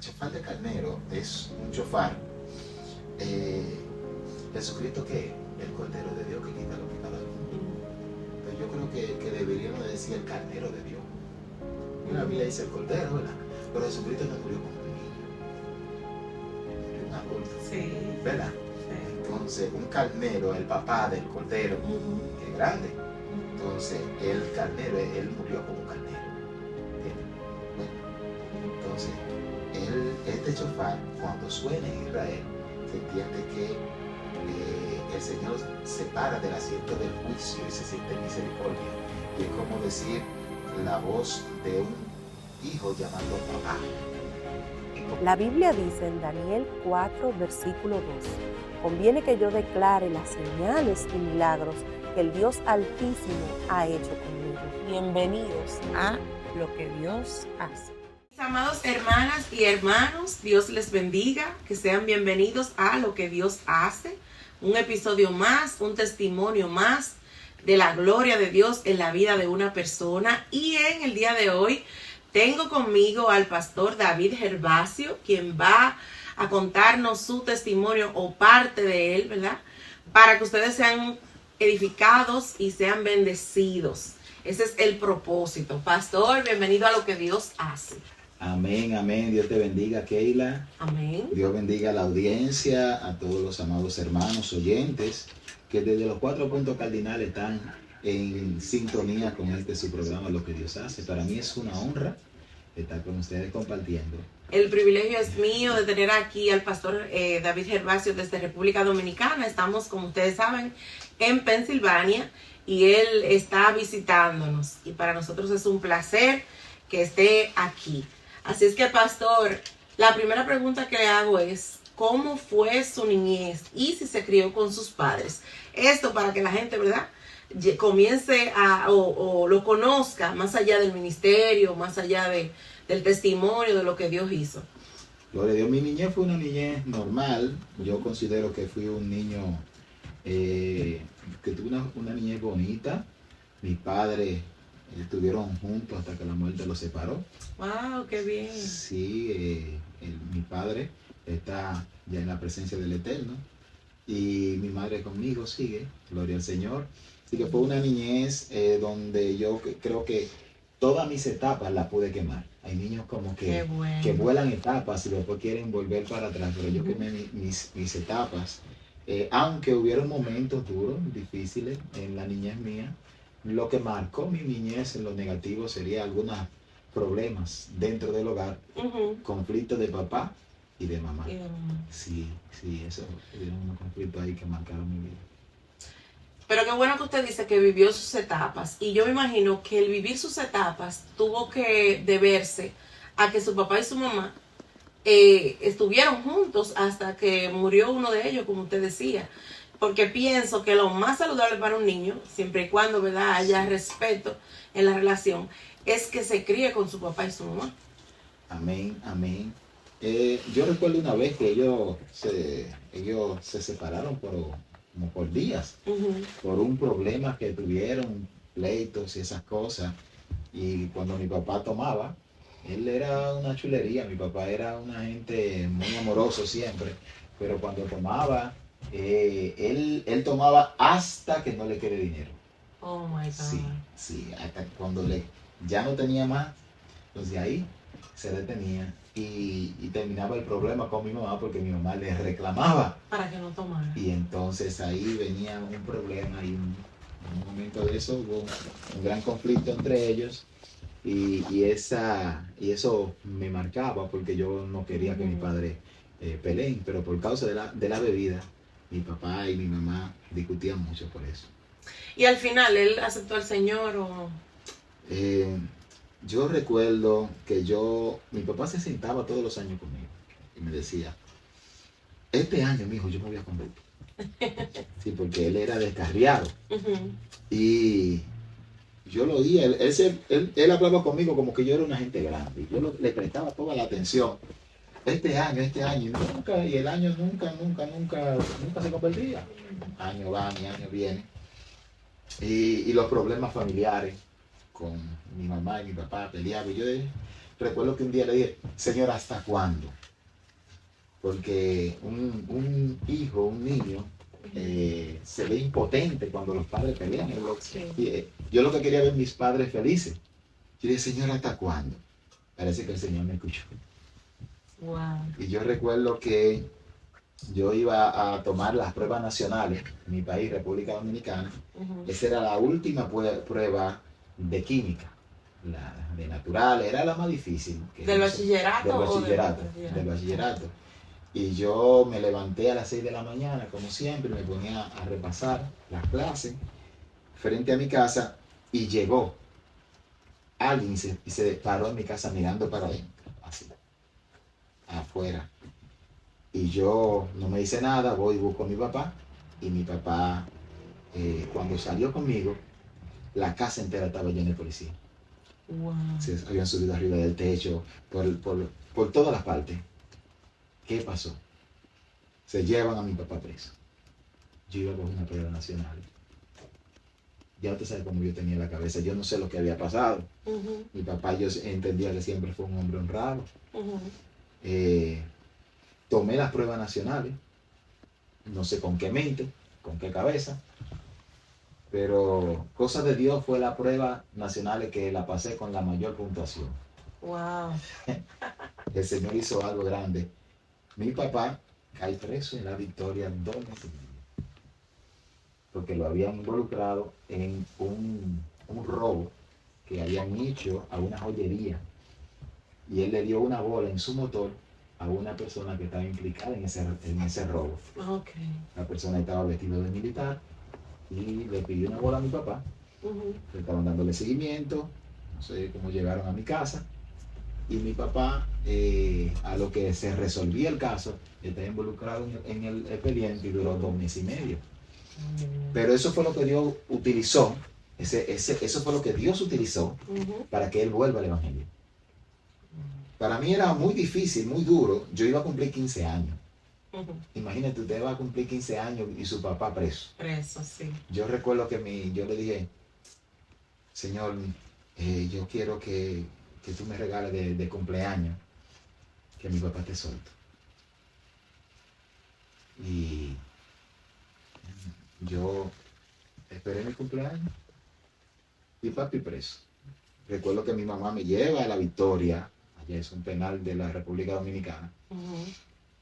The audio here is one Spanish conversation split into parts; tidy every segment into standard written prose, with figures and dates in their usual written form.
chofar de carnero es un chofar. Jesucristo, que el Cordero de Dios que quita los pecados del mundo. Pero yo creo que deberíamos decir el carnero de Dios. Y la Biblia dice el Cordero, ¿verdad? Pero Jesucristo no murió como un niño, murió un adulto, Sí. ¿verdad? Entonces, un carnero, el papá del Cordero, que es grande. Entonces, el carnero, él murió como carnero. Bueno, entonces, este chofar, cuando suena en Israel, se entiende que el Señor se para del asiento del juicio y se siente misericordia. Y es como decir la voz de un hijo llamando papá. La Biblia dice en Daniel 4, versículo 2, conviene que yo declare las señales y milagros que el Dios Altísimo ha hecho conmigo. Bienvenidos a Lo que Dios hace. Mis amados hermanas y hermanos, Dios les bendiga, que sean bienvenidos a Lo que Dios hace. Un episodio más, un testimonio más de la gloria de Dios en la vida de una persona. Y en el día de hoy tengo conmigo al pastor David Gervasio, quien va a contarnos su testimonio o parte de él, ¿verdad? Para que ustedes sean edificados y sean bendecidos. Ese es el propósito. Pastor, bienvenido a Lo que Dios hace. Amén, amén. Dios te bendiga, Keila. Amén. Dios bendiga a la audiencia, a todos los amados hermanos oyentes que desde los 4 puntos cardinales están en sintonía con su programa Lo que Dios hace. Para mí es una honra estar con ustedes compartiendo. El privilegio es mío de tener aquí al pastor David Gervasio desde República Dominicana. Estamos, como ustedes saben, en Pensilvania y él está visitándonos. Y para nosotros es un placer que esté aquí. Así es que, pastor, la primera pregunta que le hago es, ¿cómo fue su niñez y si se crió con sus padres? Esto para que la gente, ¿verdad?, comience o lo conozca más allá del ministerio, más allá del testimonio de lo que Dios hizo. Gloria a Dios, mi niñez fue una niñez normal. Yo considero que fui un niño que tuve una niñez bonita. Mis padres estuvieron juntos hasta que la muerte los separó. ¡Wow! ¡Qué bien! Sí, mi padre está ya en la presencia del Eterno y mi madre conmigo sigue, gloria al Señor. Así que fue una niñez donde yo creo que todas mis etapas las pude quemar. Hay niños como que vuelan etapas y después quieren volver para atrás, pero yo quemé mis etapas. Aunque hubieron momentos duros, difíciles en la niñez mía, lo que marcó mi niñez en lo negativo sería algunos problemas dentro del hogar, conflictos de papá y de mamá. Sí, eso, hubieron unos conflictos ahí que marcaron mi vida. Pero qué bueno que usted dice que vivió sus etapas. Y yo me imagino que el vivir sus etapas tuvo que deberse a que su papá y su mamá estuvieron juntos hasta que murió uno de ellos, como usted decía. Porque pienso que lo más saludable para un niño, siempre y cuando, ¿verdad?, haya respeto en la relación, es que se críe con su papá y su mamá. Amén, amén. Yo recuerdo una vez que ellos se separaron como por días, por un problema que tuvieron, pleitos y esas cosas. Y cuando mi papá tomaba, él era una chulería, mi papá era una gente muy amoroso siempre, pero cuando tomaba, él tomaba hasta que no le quede dinero. Oh my God. Sí, hasta cuando ya no tenía más, pues de ahí se detenía y terminaba el problema con mi mamá porque mi mamá le reclamaba para que no tomara. Y entonces ahí venía un problema y en un momento de eso hubo un gran conflicto entre ellos y eso me marcaba porque yo no quería que mi padre peleen, pero por causa de la bebida, mi papá y mi mamá discutían mucho por eso. ¿Y al final él aceptó al Señor o...? Yo recuerdo que mi papá se sentaba todos los años conmigo y me decía, este año, mijo, yo me voy a convertir. Sí, porque él era descarriado. Y yo lo oía, él hablaba conmigo como que yo era una gente grande. Yo le prestaba toda la atención. Este año, y el año nunca se convertía. Año va, ni año viene. Y los problemas familiares con mi mamá y mi papá peleaban. recuerdo que un día le dije, Señor, ¿hasta cuándo? Porque un hijo, un niño, se ve impotente cuando los padres pelean. Yo lo que quería ver mis padres felices. Yo dije, Señor, ¿hasta cuándo? Parece que el Señor me escuchó. Wow. Y yo recuerdo que yo iba a tomar las pruebas nacionales en mi país, República Dominicana. Esa era la última prueba de química, la de natural, era la más difícil. ¿Del bachillerato? Del bachillerato. Y yo me levanté a las 6 de la mañana, como siempre, me ponía a repasar las clases frente a mi casa y llegó alguien y se paró en mi casa mirando para adentro, así, afuera. Y yo no me hice nada, voy y busco a mi papá. Y mi papá, cuando salió conmigo, la casa entera estaba llena de policía. Wow. Se habían subido arriba del techo, por todas las partes. ¿Qué pasó? Se llevan a mi papá preso. Yo iba con una prueba nacional. Ya usted sabe cómo yo tenía la cabeza. Yo no sé lo que había pasado. Mi papá, yo entendía que siempre fue un hombre honrado. Tomé las pruebas nacionales. No sé con qué mente, con qué cabeza. Pero cosa de Dios fue la prueba nacional que la pasé con la mayor puntuación. Wow. El Señor hizo algo grande. Mi papá cae preso en La Victoria 2 meses y medio, porque lo habían involucrado en un robo que habían hecho a una joyería, y él le dio una bola en su motor a una persona que estaba implicada en ese robo. Okay. La persona estaba vestida de militar y le pidió una bola a mi papá. Le estaban dándole seguimiento, no sé cómo llegaron a mi casa. Y mi papá, a lo que se resolvía el caso, estaba involucrado en el expediente y duró 2 meses y medio. Pero eso fue lo que Dios utilizó, eso fue lo que Dios utilizó para que él vuelva al Evangelio. Para mí era muy difícil, muy duro. Yo iba a cumplir 15 años. Imagínate, usted va a cumplir 15 años y su papá preso. Preso, sí. Yo recuerdo que yo le dije, Señor, yo quiero que tú me regales de cumpleaños que mi papá esté suelto. Y yo esperé mi cumpleaños y papi preso. Recuerdo que mi mamá me lleva a La Victoria, allá es un penal de la República Dominicana.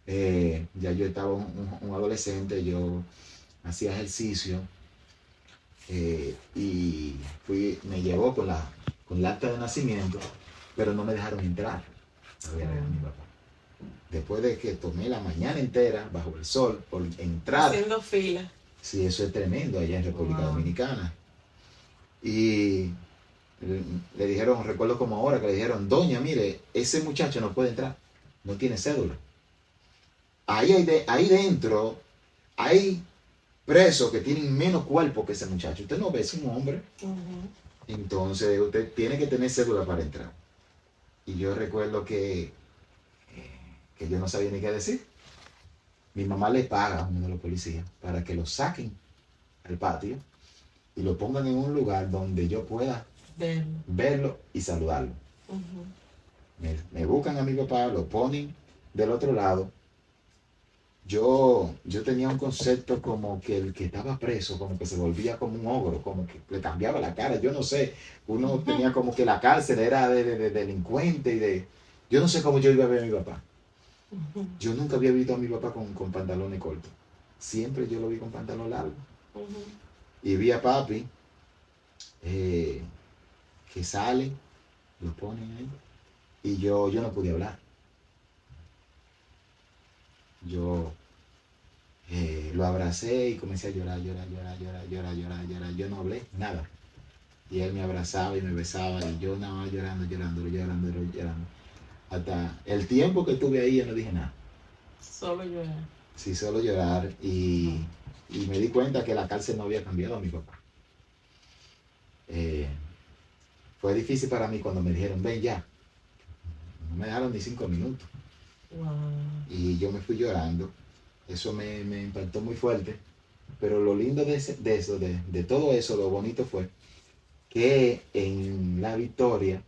Ya yo estaba un adolescente, yo hacía ejercicio, y me llevó con la acta de nacimiento, pero no me dejaron entrar a ver a mi papá. Después de que tomé la mañana entera bajo el sol por entrar. Haciendo fila. Sí, eso es tremendo allá en República Dominicana. Y le dijeron, recuerdo como ahora, que le dijeron, doña, mire, ese muchacho no puede entrar, no tiene cédula. Ahí dentro hay presos que tienen menos cuerpo que ese muchacho. Usted no ve, es un hombre. Entonces usted tiene que tener cédula para entrar. Y yo recuerdo que yo no sabía ni qué decir. Mi mamá le paga a uno de los policías para que lo saquen al patio y lo pongan en un lugar donde yo pueda verlo y saludarlo. Me buscan a mi papá, lo ponen del otro lado. Yo tenía un concepto como que el que estaba preso, como que se volvía como un ogro, como que le cambiaba la cara, yo no sé. Uno tenía como que la cárcel era de delincuente y de... Yo no sé cómo yo iba a ver a mi papá. Yo nunca había visto a mi papá con pantalones cortos. Siempre yo lo vi con pantalón largo. Y vi a papi que sale, lo ponen ahí. Y yo no podía hablar. Yo lo abracé y comencé a llorar. Yo no hablé nada. Y él me abrazaba y me besaba y yo nada más llorando. Hasta el tiempo que estuve ahí yo no dije nada. Solo llorar. Sí, solo llorar. Y me di cuenta que la cárcel no había cambiado a mi papá. Fue difícil para mí cuando me dijeron, ven ya. No me dejaron ni 5 minutos. Wow. Y yo me fui llorando. Eso me impactó muy fuerte. Pero lo lindo de todo eso, lo bonito fue que en La Victoria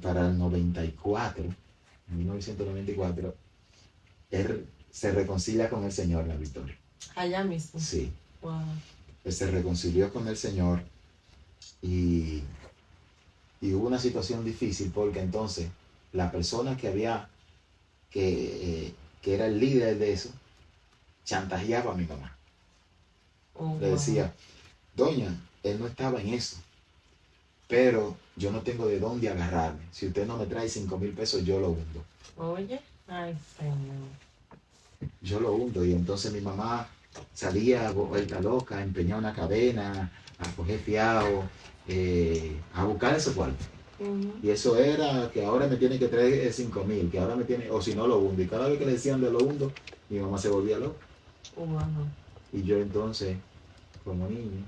para el 94, en 1994, él se reconcilia con el Señor en La Victoria. Allá mismo. Sí. Wow. Él se reconcilió con el Señor y hubo una situación difícil porque entonces la persona que había, que era el líder de eso, chantajeaba a mi mamá. Oh, Le decía, doña, él no estaba en eso, pero yo no tengo de dónde agarrarme. Si usted no me trae 5,000 pesos, yo lo hundo. Oye, ay, Señor. Yo lo hundo. Y entonces mi mamá salía vuelta loca, a empeñar una cadena, a coger fiado, a buscar ese cuarto. Y eso era que ahora me tiene que traer 5,000, que ahora me tiene, o si no lo hundo. Y cada vez que le decían de lo hundo, mi mamá se volvía loca. Wow. Y yo entonces, como niño,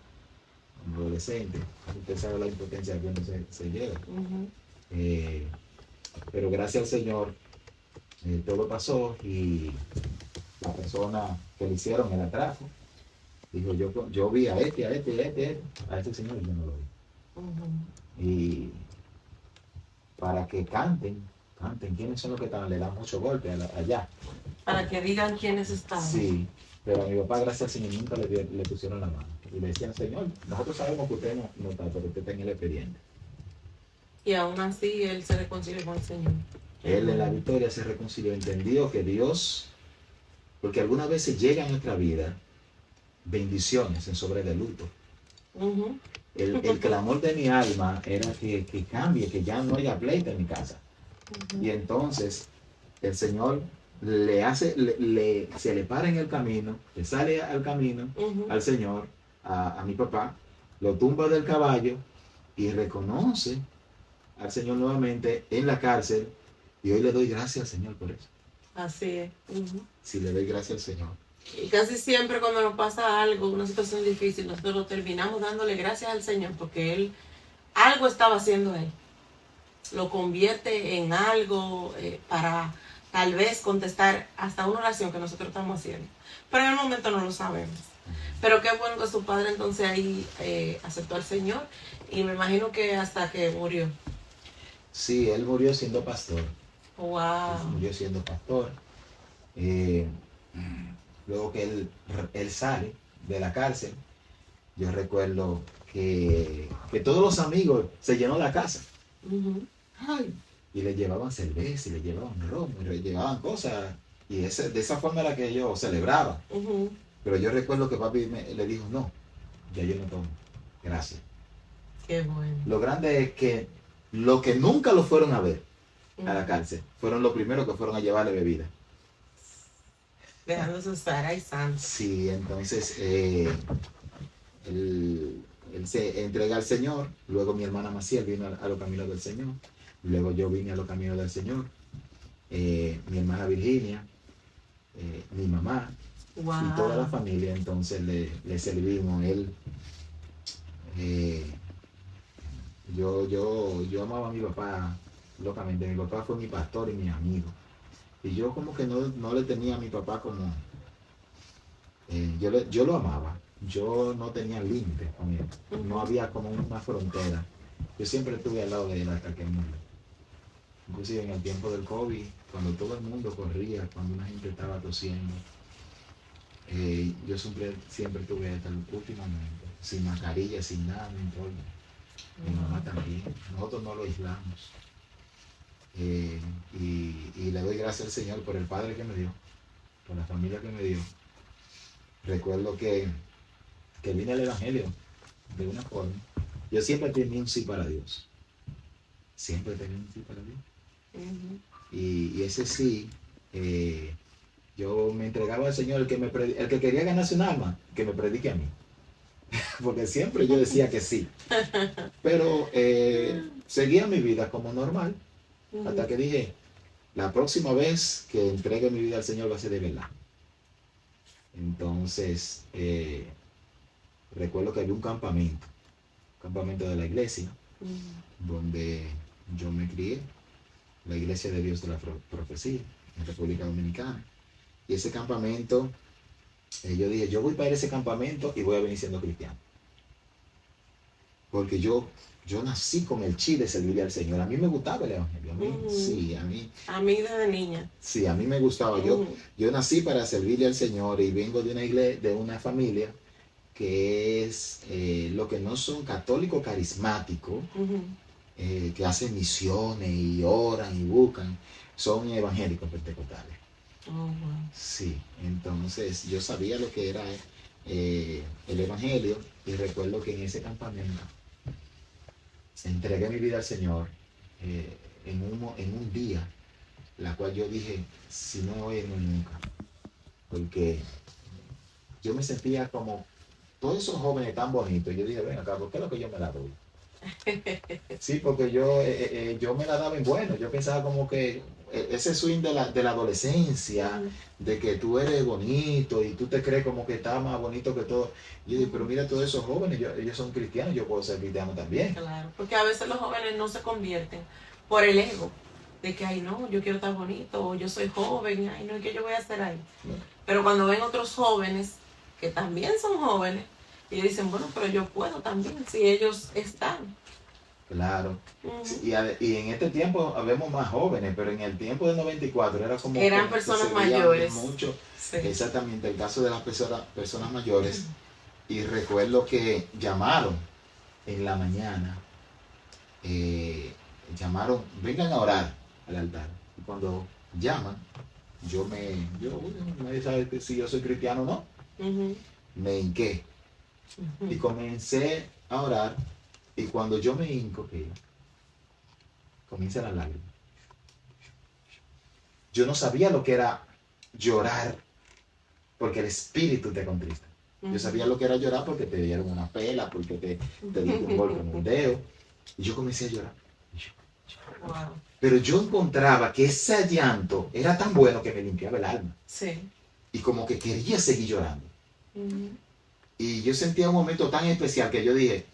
como adolescente, usted sabe la impotencia que uno se lleva. Pero gracias al Señor, todo pasó y la persona que le hicieron el atraco dijo, yo vi a este señor y yo no lo vi. Y para que canten, ¿quiénes son los que estaban? Le dan mucho golpe allá. Para que digan quiénes estaban. Sí, pero a mi papá, gracias al Señor, nunca le pusieron la mano. Y le decían, Señor, nosotros sabemos que usted no está, pero usted está en el expediente. Y aún así él se reconcilió con el Señor. Él en La Victoria se reconcilió, entendió que Dios, porque algunas veces llega a nuestra vida bendiciones en sobre de luto. El clamor de mi alma era que cambie, que ya no haya pleito en mi casa. Y entonces el Señor se le para en el camino, le sale al camino al Señor, a mi papá, lo tumba del caballo y reconoce al Señor nuevamente en la cárcel. Y hoy le doy gracias al Señor por eso. Así es. Sí, le doy gracias al Señor. Y casi siempre cuando nos pasa algo, una situación difícil, nosotros terminamos dándole gracias al Señor porque Él, algo estaba haciendo Él. Lo convierte en algo para tal vez contestar hasta una oración que nosotros estamos haciendo. Pero en el momento no lo sabemos. Pero qué bueno que su padre entonces ahí aceptó al Señor y me imagino que hasta que murió. Sí, él murió siendo pastor. Wow. Él murió siendo pastor. Luego que él sale de la cárcel, yo recuerdo que todos los amigos se llenó la casa. Ay, y le llevaban cerveza, y le llevaban romo, y le llevaban cosas. Y de esa forma era que ellos celebraban. Pero yo recuerdo que papi le dijo, no, ya yo no tomo. Gracias. Qué bueno. Lo grande es que los que nunca lo fueron a ver a la cárcel fueron los primeros que fueron a llevarle bebida. Dejándose usar ahí santo. Sí, entonces él se entrega al Señor. Luego mi hermana Maciel vino a los caminos del Señor. Luego yo vine a los caminos del Señor. Mi hermana Virginia, mi mamá, wow, y toda la familia. Entonces le servimos. Yo amaba a mi papá locamente. Mi papá fue mi pastor y mi amigo. Y yo como que no le tenía a mi papá como... yo lo amaba. Yo no tenía límites con él. No había como una frontera. Yo siempre estuve al lado de él hasta que murió. Inclusive en el tiempo del COVID, cuando todo el mundo corría, cuando una gente estaba tosiendo, yo siempre estuve hasta el último momento. Sin mascarilla, sin nada, no importa. Mi mamá también. Nosotros no lo aislamos. Y le doy gracias al Señor por el padre que me dio, por la familia que me dio. Recuerdo que vine al Evangelio de una forma. Yo siempre tenía un sí para Dios. Siempre tenía un sí para Dios. Y ese sí, yo me entregaba al Señor, el que quería ganarse un alma, que me predique a mí. Porque siempre yo decía que sí. Pero seguía mi vida como normal. Hasta que dije, la próxima vez que entregue mi vida al Señor va a ser de verdad. Entonces, recuerdo que había un campamento de la iglesia, donde yo me crié, la Iglesia de Dios de la Profecía, en República Dominicana. Y ese campamento, yo dije, yo voy para ese campamento y voy a venir siendo cristiano. porque yo nací con el chip de servirle al Señor. A mí me gustaba el Evangelio. A mí, sí, A mí desde niña. Sí, a mí me gustaba. Yo nací para servirle al Señor y vengo de una iglesia, de una familia que es lo que no son católicos carismáticos, que hacen misiones y oran y buscan, son evangélicos pentecostales. Wow. Sí, entonces yo sabía lo que era el Evangelio y recuerdo que en ese campamento entregué mi vida al Señor en un día, la cual yo dije, si no hoy, no nunca, porque yo me sentía como todos esos jóvenes tan bonitos. Yo dije, ven acá, ¿por qué es lo que yo me la doy? Sí, porque yo me la daba en bueno. Yo pensaba como que ese swing de la adolescencia, de que tú eres bonito y tú te crees como que estás más bonito que todo. Y yo dije, pero mira, todos esos jóvenes, ellos son cristianos, yo puedo ser cristiano también. Claro, porque a veces los jóvenes no se convierten por el ego, de que, ay, no, yo quiero estar bonito, o yo soy joven, ay, no, ¿qué yo voy a hacer ahí? No. Pero cuando ven otros jóvenes, que también son jóvenes, y dicen, bueno, pero yo puedo también, si ellos están. Claro. Sí, y en este tiempo vemos más jóvenes, pero en el tiempo del 94 era como eran personas mayores. Mucho. Sí. Exactamente, el caso de las personas mayores. Y recuerdo que llamaron en la mañana, llamaron, vengan a orar al altar. Y cuando llaman, nadie sabe si yo soy cristiano o no. Me hinqué y comencé a orar. Y cuando yo me hinco, comienza la lágrima. Yo no sabía lo que era llorar, porque el espíritu te contrista. Yo sabía lo que era llorar porque te dieron una pela, porque te dieron un golpe en un dedo. Y yo comencé a llorar. Wow. Pero yo encontraba que ese llanto era tan bueno que me limpiaba el alma. Sí. Y como que quería seguir llorando. Y yo sentía un momento tan especial que yo dije,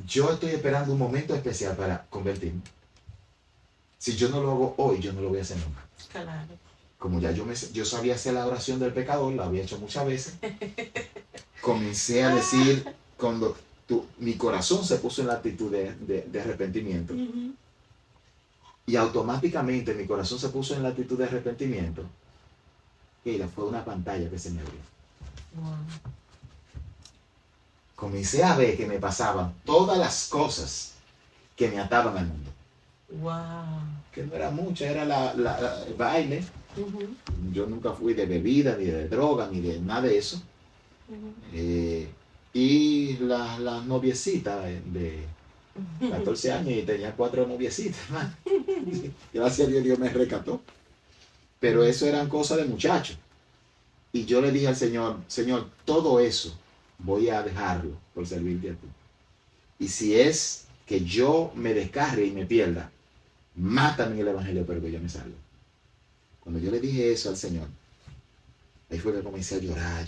yo estoy esperando un momento especial para convertirme. Si yo no lo hago hoy, yo no lo voy a hacer nunca. Claro. Como ya yo sabía hacer la oración del pecador, la había hecho muchas veces, comencé a decir, cuando mi corazón se puso en la actitud de arrepentimiento, y automáticamente mi corazón se puso en la actitud de arrepentimiento, y fue una pantalla que se me abrió. Wow. Comencé a ver que me pasaban todas las cosas que me ataban al mundo. Wow. Que no era mucho, era el baile. Yo nunca fui de bebida, ni de droga, ni de nada de eso. Y las noviecitas de 14 años, y tenía 4 noviecitas. Gracias a Dios, Dios me rescató. Pero eso eran cosas de muchachos. Y yo le dije al Señor, Señor, todo eso voy a dejarlo por servirte a ti. Y si es que yo me descarre y me pierda, mátame en el Evangelio, pero que yo me salgo. Cuando yo le dije eso al Señor, ahí fue que comencé a llorar.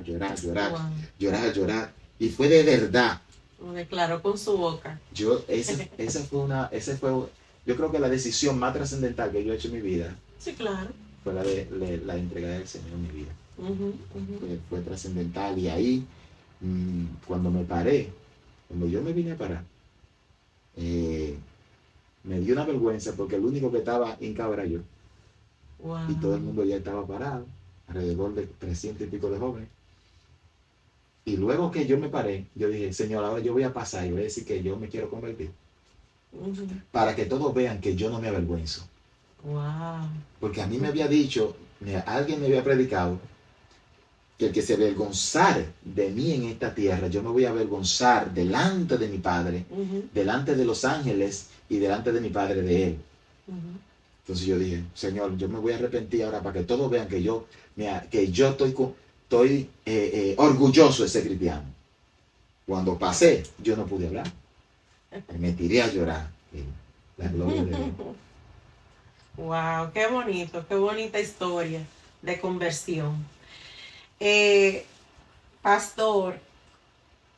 Wow. Y fue de verdad. Lo declaró con su boca. Yo creo que la decisión más trascendental que yo he hecho en mi vida. Sí, claro. Fue la de la entrega del Señor en mi vida. Fue trascendental. Y ahí, cuando yo me vine a parar, me dio una vergüenza porque el único que estaba hincado era yo. Wow. Y todo el mundo ya estaba parado, alrededor de 300 y pico de jóvenes. Y luego que yo me paré, yo dije, Señor, ahora yo voy a pasar y voy a decir que yo me quiero convertir. Para que todos vean que yo no me avergüenzo. Wow. Porque a mí me había dicho, alguien me había predicado, que el que se avergonzara de mí en esta tierra, yo me voy a avergonzar delante de mi Padre, delante de los ángeles y delante de mi Padre de Él. Entonces yo dije, Señor, yo me voy a arrepentir ahora para que todos vean que yo estoy orgulloso de ser cristiano. Cuando pasé, yo no pude hablar. Me tiré a llorar. La gloria de Dios. Wow, qué bonito, qué bonita historia de conversión. Pastor,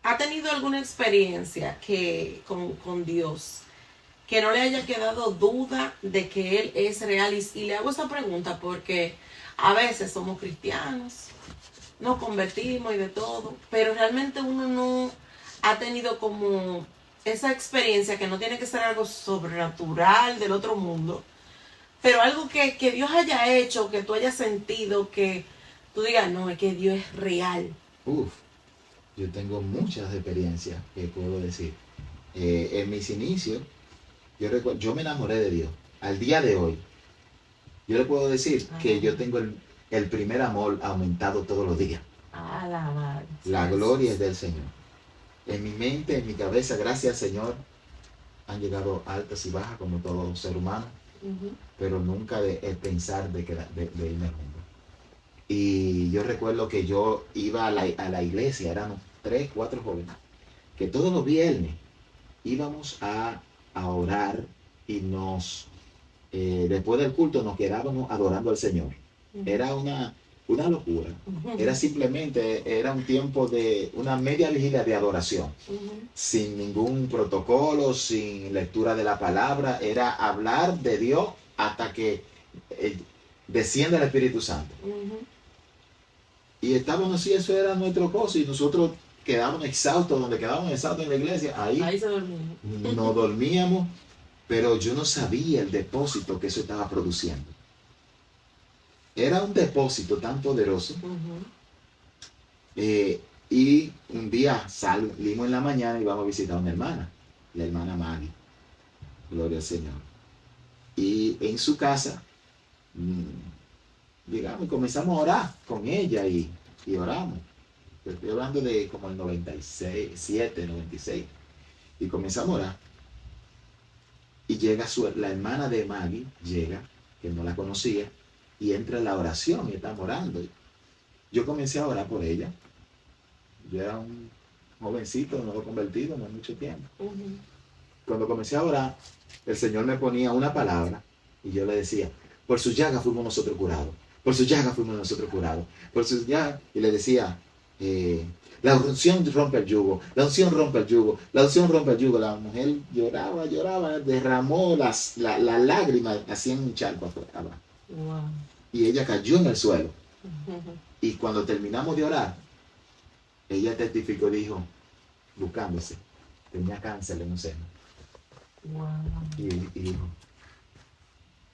¿ha tenido alguna experiencia con Dios que no le haya quedado duda de que Él es real? Y le hago esa pregunta porque a veces somos cristianos, nos convertimos y de todo, pero realmente uno no ha tenido como esa experiencia que no tiene que ser algo sobrenatural del otro mundo, pero algo que Dios haya hecho, que tú hayas sentido, que tú digas, no, es que Dios es real? Yo tengo muchas experiencias que puedo decir. En mis inicios, yo me enamoré de Dios. Al día de hoy, yo le puedo decir que yo tengo el primer amor aumentado todos los días. La gloria es del Señor. En mi mente, en mi cabeza, gracias al Señor, han llegado altas y bajas como todo ser humano, pero nunca de pensar de irme al mundo. Y yo recuerdo que yo iba a la iglesia, éramos 3, 4 jóvenes, que todos los viernes íbamos a orar y después del culto nos quedábamos adorando al Señor. Era una locura. Era un tiempo de una media vigilia de adoración, sin ningún protocolo, sin lectura de la palabra. Era hablar de Dios hasta que descienda el Espíritu Santo. Y estábamos así, eso era nuestro gozo, y nosotros quedábamos exhaustos, donde quedábamos exhaustos en la iglesia, ahí se dormían. No dormíamos, pero yo no sabía el depósito que eso estaba produciendo. Era un depósito tan poderoso. Y un día salimos en la mañana y vamos a visitar a una hermana, la hermana Maggie, gloria al Señor. Y en su casa, digamos, comenzamos a orar con ella y oramos. Estoy hablando de como el 97, 96. Y comenzamos a orar. Y llega la hermana de Maggie, que no la conocía, y entra en la oración y estamos orando. Yo comencé a orar por ella. Yo era un jovencito, nuevo convertido, no mucho tiempo. Cuando comencé a orar, el Señor me ponía una palabra y yo le decía, por su llaga fuimos nosotros curados. Por su llaga fuimos nosotros curados. Por su llaga. Y le decía, la unción rompe el yugo, la unción rompe el yugo, la unción rompe el yugo. La mujer lloraba, derramó las lágrimas, hacían un charco afuera. Wow. Y ella cayó en el suelo. Y cuando terminamos de orar, ella testificó, dijo, buscándose, tenía cáncer en un seno. Wow. Y dijo,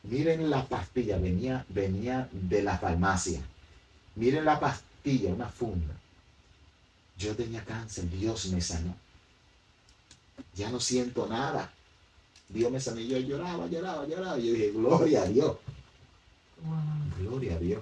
miren la pastilla, venía de la farmacia. Miren la pastilla, una funda. Yo tenía cáncer, Dios me sanó. Ya no siento nada. Dios me sanó. Y yo lloraba. Yo dije, gloria a Dios. Wow. Gloria a Dios.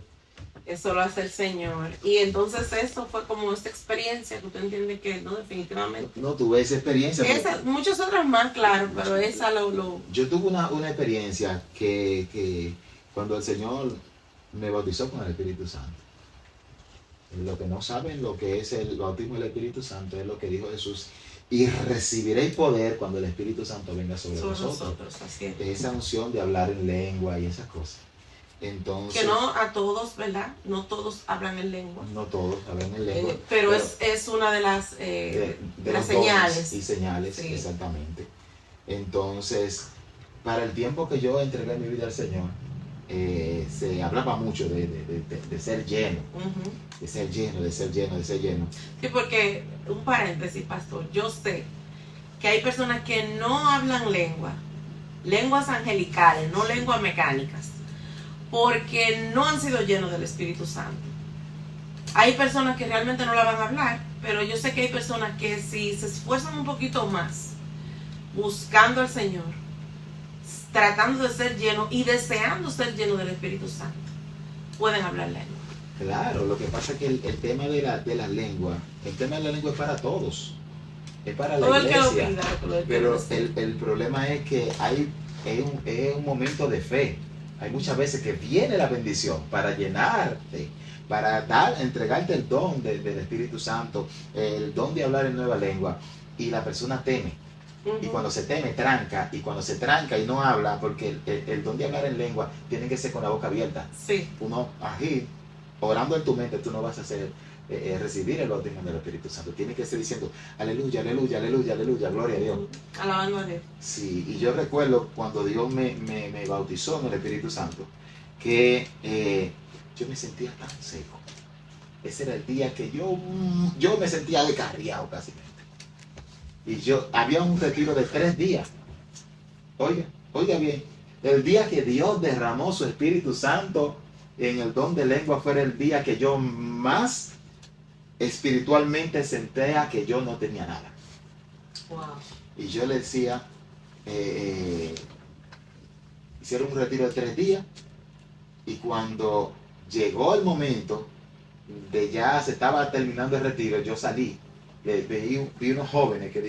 Eso lo hace el Señor. Y entonces eso fue como esta experiencia que usted entiende que no, definitivamente. No tuve esa experiencia. Muchas otras más, claro, pero esa lo... Yo tuve una experiencia que cuando el Señor me bautizó con el Espíritu Santo. Lo que no saben lo que es el bautismo del Espíritu Santo es lo que dijo Jesús. Y recibiréis poder cuando el Espíritu Santo venga sobre nosotros. Así es. Esa unción de hablar en lengua y esas cosas. Entonces, que no a todos, ¿verdad? No todos hablan en lengua. No todos hablan en lengua. Pero es una de las, de las señales. Y señales, sí. Exactamente. Entonces, para el tiempo que yo entregué mi vida al Señor, se hablaba mucho de ser lleno. De ser lleno. Sí, porque, un paréntesis, pastor, yo sé que hay personas que no hablan lenguas angelicales, no lenguas mecánicas, porque no han sido llenos del Espíritu Santo. Hay personas que realmente no la van a hablar, pero yo sé que hay personas que si se esfuerzan un poquito más, buscando al Señor, tratando de ser llenos y deseando ser llenos del Espíritu Santo, pueden hablar lengua. Claro, lo que pasa es que el tema de la lengua, el tema de la lengua es para todos, es para la iglesia. Todo el que lo pida, pero el problema es que es un momento de fe. Hay muchas veces que viene la bendición para llenarte, para entregarte el don del Espíritu Santo, el don de hablar en nueva lengua, y la persona teme. Y cuando se teme, tranca. Y cuando se tranca y no habla, porque el don de hablar en lengua tiene que ser con la boca abierta. Sí. Uno, orando en tu mente, tú no vas a recibir el bautismo del Espíritu Santo. Tienes que ser diciendo, aleluya, aleluya, aleluya, aleluya, gloria a Dios. Alabando a Dios. Sí, y yo recuerdo cuando Dios me bautizó en el Espíritu Santo, que yo me sentía tan seco. Ese era el día que yo me sentía descarriado casi. Y había un retiro de 3 días. Oiga bien, el día que Dios derramó su Espíritu Santo en el don de lengua fue el día que yo más espiritualmente sentía que yo no tenía nada. Wow. Y yo le decía, hicieron un retiro de 3 días, y cuando llegó el momento de ya se estaba terminando el retiro, yo salí, vi unos jóvenes que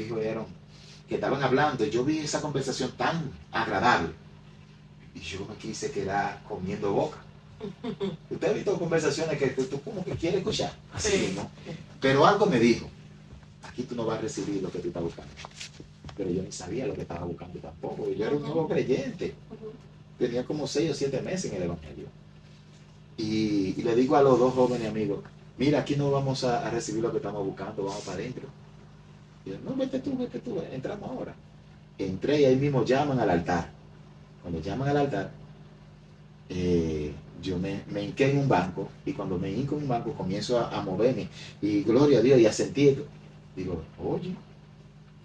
que estaban hablando, y yo vi esa conversación tan agradable, y yo me quise quedar comiendo boca. Usted ha visto conversaciones que tú como que quieres escuchar, así Sí. mismo, pero algo me dijo, aquí tú no vas a recibir lo que tú estás buscando. Pero yo ni sabía lo que estaba buscando tampoco. Yo era un nuevo creyente. Tenía como 6 o 7 meses en el Evangelio. Y le digo a los 2 jóvenes amigos, mira, aquí no vamos a recibir lo que estamos buscando, vamos para adentro. Y yo, no, vete tú, entramos ahora. Entré y ahí mismo llaman al altar. Cuando llaman al altar, yo me hinqué en un banco, y cuando me hinco en un banco comienzo a moverme, y gloria a Dios, y a sentir. Digo, oye,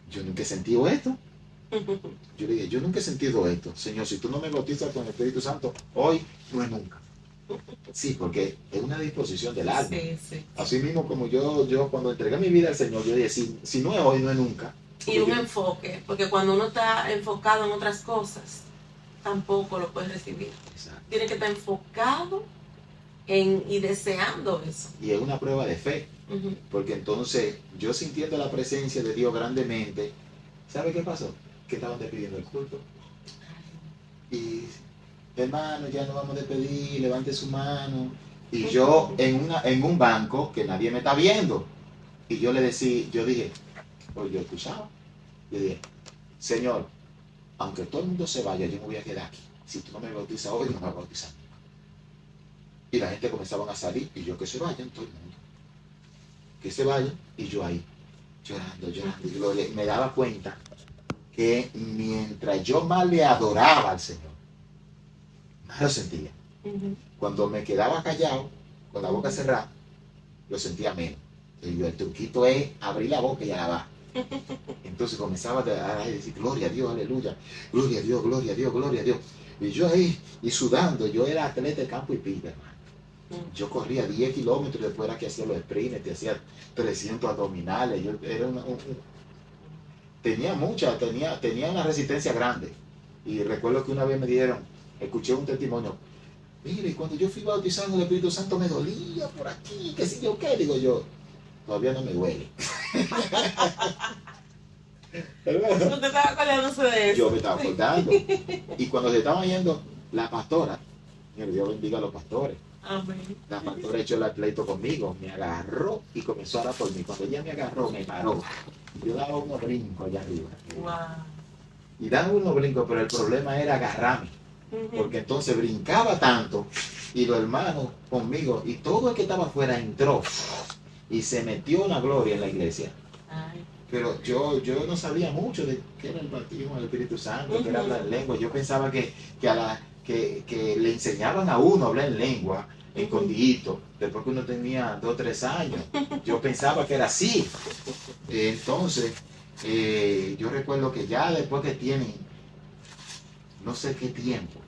yo nunca he sentido esto. Yo le dije, yo nunca he sentido esto. Señor, si tú no me bautizas con el Espíritu Santo, hoy no es nunca. Sí, porque es una disposición del alma. Sí, sí. Así mismo como yo cuando entregué mi vida al Señor, yo dije, si no es hoy, no es nunca. Y un enfoque, porque cuando uno está enfocado en otras cosas, tampoco lo puedes recibir. Exacto. Tiene que estar enfocado y deseando eso. Y es una prueba de fe, porque entonces yo sintiendo la presencia de Dios grandemente, ¿sabe qué pasó? Que estaban despidiendo el culto. Y hermano, ya nos vamos a despedir, levante su mano. Y yo en un banco que nadie me está viendo. Y yo dije, pues yo escuchaba. Yo dije, Señor, aunque todo el mundo se vaya, yo me voy a quedar aquí. Si tú no me bautizas hoy, no me vas a bautizar. Y la gente comenzaban a salir, y yo, que se vayan todo el mundo. Que se vayan, y yo ahí, llorando. Y me daba cuenta que mientras yo más le adoraba al Señor, más lo sentía. Cuando me quedaba callado, con la boca cerrada, lo sentía menos. Y el truquito es abrir la boca y alabar. Entonces comenzaba a decir, gloria a Dios, aleluya, gloria a Dios, gloria a Dios, gloria a Dios. Y yo ahí, y sudando, yo era atleta de campo y pista, hermano. Yo corría 10 kilómetros, después era que hacía los sprints, hacía 300 abdominales. Yo era tenía una resistencia grande. Y recuerdo que una vez me dijeron, escuché un testimonio, mire, cuando yo fui bautizado en el Espíritu Santo me dolía por aquí, qué sé yo qué, digo yo, todavía no me duele. ¿No te estabas acordándose de eso? Yo me estaba acordando. Y cuando se estaba yendo la pastora, Dios bendiga a los pastores, Amén. la pastora echó el pleito conmigo, me agarró y comenzó a orar por mí. Cuando ella me agarró, me paró. Yo daba unos brincos allá arriba. Wow. Y daba unos brincos, pero el problema era agarrarme. Porque entonces brincaba tanto, y los hermanos conmigo, y todo el que estaba afuera entró y se metió una gloria en la iglesia. Ay. Pero yo no sabía mucho de qué era el bautismo del Espíritu Santo, qué era hablar en lengua. Yo pensaba que le enseñaban a uno a hablar en lengua, escondidito, después que uno tenía 2 o 3 años. Yo pensaba que era así. Entonces, yo recuerdo que ya después que tienen no sé qué tiempo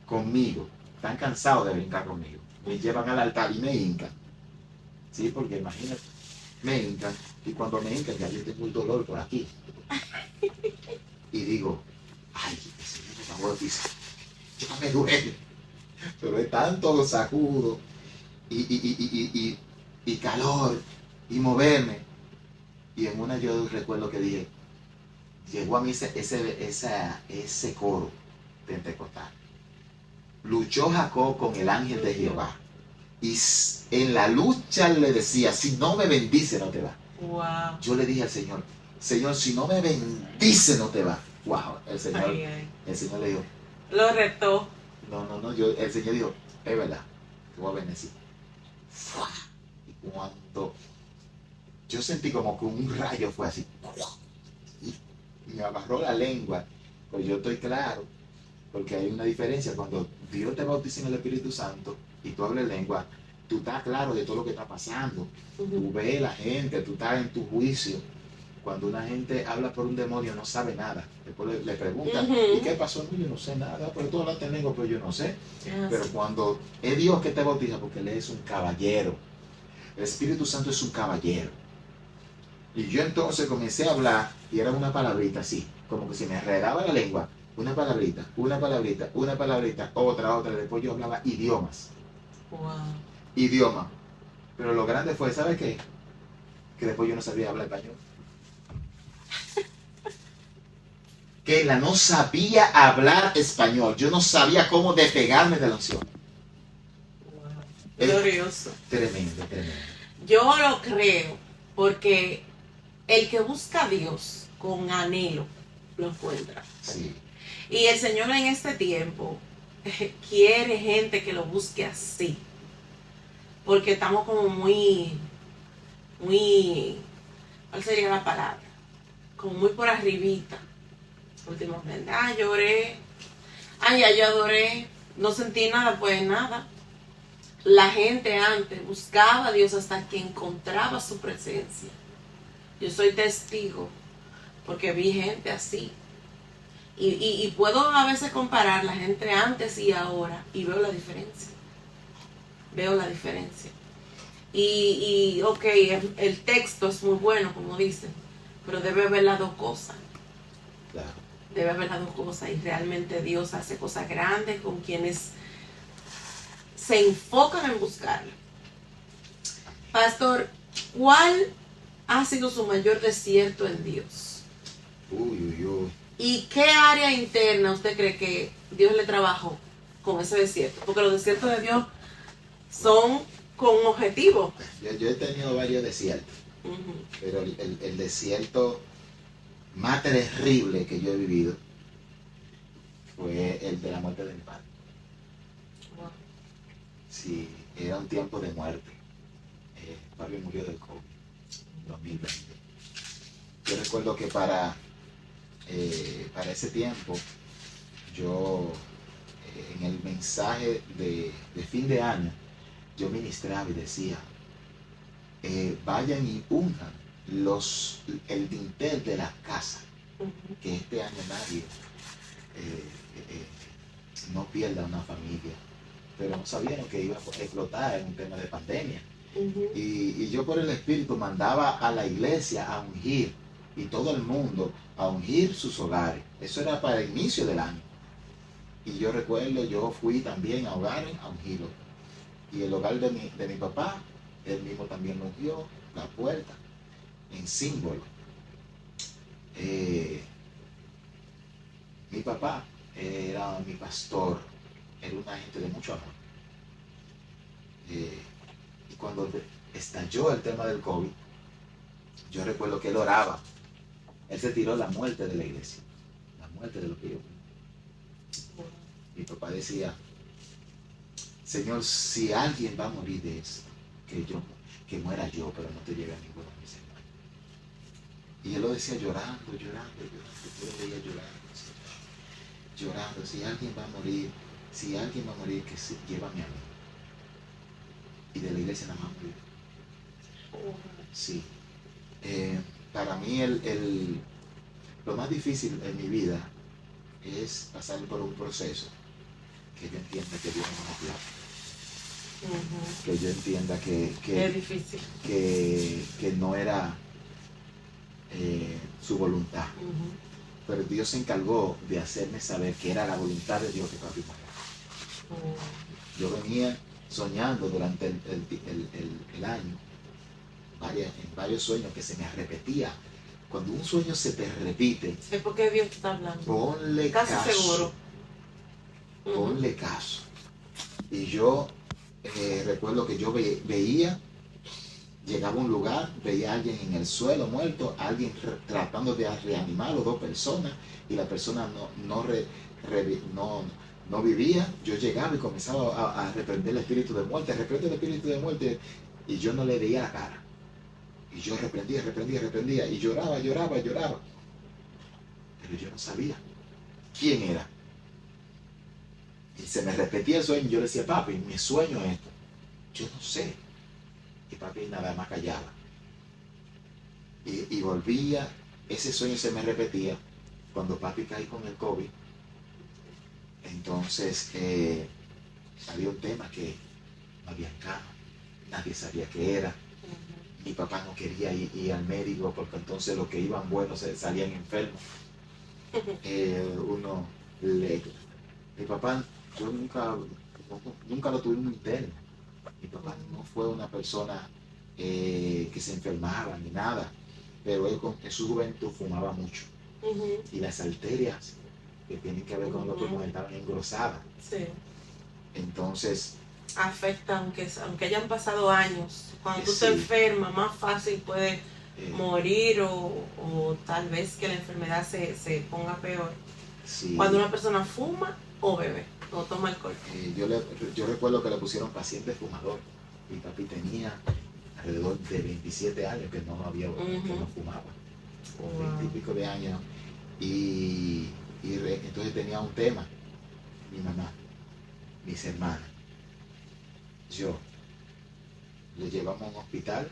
conmigo, están cansados de brincar conmigo, me llevan al altar y me hincan. Sí, porque imagínate, me hincan, y cuando me hincan ya yo tengo el dolor por aquí. Y digo, ay, el Señor me va a bautizar, ya me duele. Pero es tanto sacudo y calor y moverme. Y en una yo recuerdo que dije, llegó a mí ese coro pentecostal. Luchó Jacob con el ángel de Jehová, y en la lucha le decía, si no me bendice no te va. Wow. Yo le dije al Señor, Señor, si no me bendice no te va. Wow, el Señor le dijo, lo retó. no, el Señor dijo, es verdad, te voy a bendecir. Y cuando yo sentí como que un rayo fue así, y me agarró la lengua, pues yo estoy claro, porque hay una diferencia. Cuando Dios te bautiza en el Espíritu Santo y tú hablas lengua, tú estás claro de todo lo que está pasando. Tú ves la gente, tú estás en tu juicio. Cuando una gente habla por un demonio no sabe nada. Después le preguntan, Ujú. ¿y qué pasó? No, yo no sé nada, pero tú hablaste en lengua, pero yo no sé. Ah, Pero sí. cuando es Dios que te bautiza, porque Él es un caballero. El Espíritu Santo es un caballero. Y yo entonces comencé a hablar y era una palabrita así, como que se me enredaba la lengua. Una palabrita, una palabrita, una palabrita, otra. Después yo hablaba idiomas. Wow. Idioma. Pero lo grande fue, ¿sabes qué? Que después yo no sabía hablar español. Keila no sabía hablar español. Yo no sabía cómo despegarme de la unción. Wow. Glorioso. Tremendo. Yo lo creo porque el que busca a Dios con anhelo lo encuentra. Sí. Y el Señor en este tiempo quiere gente que lo busque así. Porque estamos como muy, ¿cuál sería la palabra? Como muy por arribita. Últimamente, lloré. Ya yo adoré. No sentí nada, pues nada. La gente antes buscaba a Dios hasta que encontraba su presencia. Yo soy testigo porque vi gente así. Y puedo a veces comparar la gente antes y ahora y veo la diferencia. Y ok, el texto es muy bueno, como dicen, pero debe haber las dos cosas. Claro. Debe haber las dos cosas y realmente Dios hace cosas grandes con quienes se enfocan en buscarlo. Pastor, ¿cuál ha sido su mayor desierto en Dios? Uy. ¿Y qué área interna usted cree que Dios le trabajó con ese desierto? Porque los desiertos de Dios son con un objetivo. Yo he tenido varios desiertos, Uh-huh. pero el desierto más terrible que yo he vivido fue el de la muerte de mi padre. Wow. Sí, era un tiempo de muerte. Papi murió del COVID, 2020. Yo recuerdo que para ese tiempo, yo en el mensaje de fin de año, yo ministraba y decía, vayan y unjan el dintel de la casa, Uh-huh. que este año nadie no pierda una familia. Pero no sabían que iba a explotar en un tema de pandemia. Uh-huh. Y yo por el Espíritu mandaba a la iglesia a ungir, y todo el mundo a ungir sus hogares. Eso era para el inicio del año. Y yo recuerdo, yo fui también a hogares a ungirlo. Y el hogar de mi papá, él mismo también lo ungió, la puerta, en símbolo. Mi papá era mi pastor, era una gente de mucho amor. Y cuando estalló el tema del COVID, yo recuerdo que él oraba. Él se tiró la muerte de la iglesia, la muerte de lo que yo vi. Mi papá decía, Señor, si alguien va a morir de esto, que muera yo, pero no te lleve a ninguno de mis hermanos. Y él lo decía llorando. Yo lo veía llorando, si alguien va a morir, que llévame a mí. Y de la iglesia nada más murió. Sí. Para mí lo más difícil en mi vida es pasar por un proceso que yo entienda que Dios no me plata. Uh-huh. Que yo entienda Es difícil. que no era su voluntad. Uh-huh. Pero Dios se encargó de hacerme saber que era la voluntad de Dios que papi muriera. Uh-huh. Yo venía soñando durante el año en varios sueños que se me repetía. Cuando un sueño se te repite, Es porque Dios te está hablando. ponle Casi caso. seguro. Uh-huh. Ponle caso. Y yo recuerdo que yo veía, llegaba a un lugar, veía a alguien en el suelo muerto, alguien tratando de reanimarlo, 2 personas, y la persona no vivía. Yo llegaba y comenzaba a reprender el espíritu de muerte, y yo no le veía la cara. Y yo reprendía, y lloraba. Pero yo no sabía quién era. Y se me repetía el sueño, y yo le decía, papi, mi sueño es esto. Yo no sé. Y papi nada más callaba. y volvía, ese sueño se me repetía cuando papi caí con el COVID. Entonces había un tema que no había cama, nadie sabía qué era. Mi papá no quería ir al médico porque entonces los que iban buenos salían enfermos. Mi papá, yo nunca lo tuvimos interno. Mi papá no fue una persona que se enfermaba ni nada, pero él en su juventud fumaba mucho. Y las arterias que tienen que ver con los pulmones estaban engrosadas. Sí. Entonces afecta, aunque hayan pasado años. Cuando tú te enfermas, más fácil puedes morir o tal vez que la enfermedad se ponga peor. Sí. Cuando una persona fuma o bebe o toma alcohol. Yo recuerdo que le pusieron paciente fumador. Mi papi tenía alrededor de 27 años que no fumaba. 20 y pico de años. Entonces tenía un tema. Mi mamá, mis hermanas, yo. Lo llevamos a un hospital.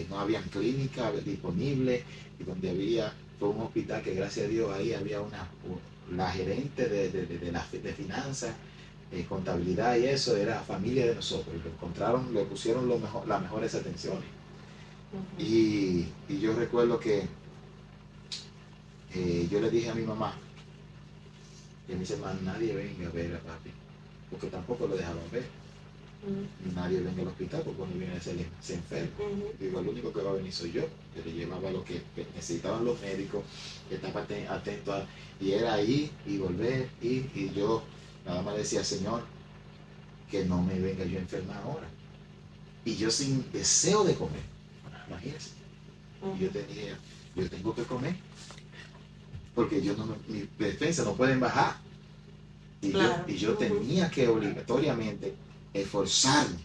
No habían clínica disponible. Y donde fue un hospital que gracias a Dios ahí había la gerente de finanzas, contabilidad y eso, era familia de nosotros. Le pusieron las mejores atenciones. Y yo recuerdo que yo le dije a mi mamá y a mis hermanos, nadie venga a ver a papi, porque tampoco lo dejaban ver. Nadie venga al hospital porque cuando viene se enferma. Digo, el único que va a venir soy yo. Yo le llevaba lo que necesitaban los médicos, que estaba atento y era ir y volver, y yo nada más decía, Señor, que no me venga yo a enfermar ahora. Y yo sin deseo de comer, imagínense. Yo tenía, yo tengo que comer, porque mis defensas no pueden bajar. Y claro. yo tenía que obligatoriamente esforzarme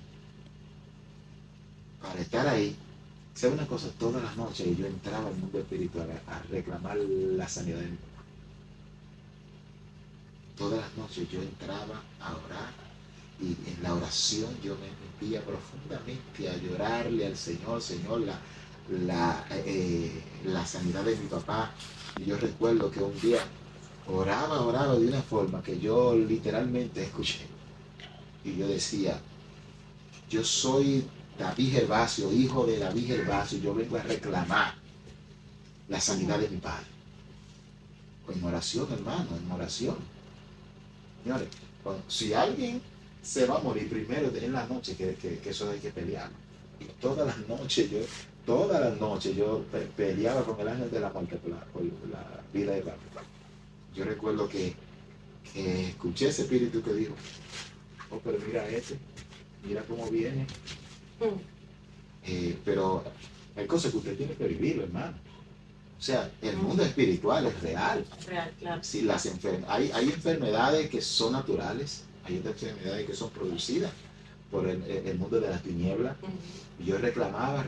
para estar ahí. ¿Sabe una cosa? Todas las noches yo entraba al mundo espiritual a reclamar la sanidad de mi papá. Todas las noches yo entraba a orar, y en la oración yo me metía profundamente a llorarle al Señor, la sanidad de mi papá. Y yo recuerdo que un día oraba de una forma que yo literalmente escuché. Y yo decía, yo soy David Gervasio, hijo de David Gervasio, yo vengo a reclamar la sanidad de mi padre. En oración, hermano, en oración. Señores, si alguien se va a morir primero en la noche, que eso hay que pelear. Y todas las noches yo peleaba con el ángel de la muerte por la vida de papi. Yo recuerdo que escuché ese espíritu que dijo, oh, pero mira cómo viene. Pero hay cosas que usted tiene que vivir, hermano. O sea, el mundo espiritual es real. Real, claro. Sí, hay enfermedades que son naturales, hay otras enfermedades que son producidas por el mundo de las tinieblas. Yo reclamaba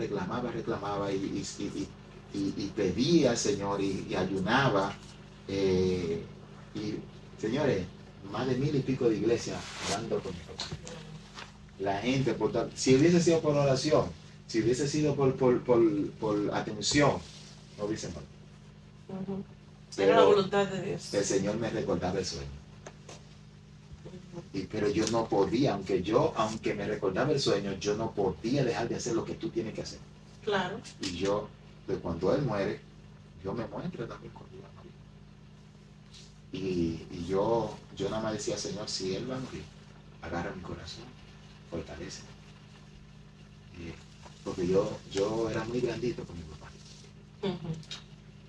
y pedía al Señor y ayunaba. Y señores, más de 1000 y pico de iglesias orando con mi papá. La gente, si hubiese sido por oración, si hubiese sido por atención, no hubiese muerto. Era la voluntad de Dios. El Señor me recordaba el sueño. Pero yo no podía, aunque me recordaba el sueño, yo no podía dejar de hacer lo que tú tienes que hacer. Claro. Y pues cuando Él muere, yo me muestro también cuando Él va a morir. Y yo nada más decía, Señor, si Él va a morir, agarra mi corazón, fortalece. Porque yo era muy grandito con mi papá.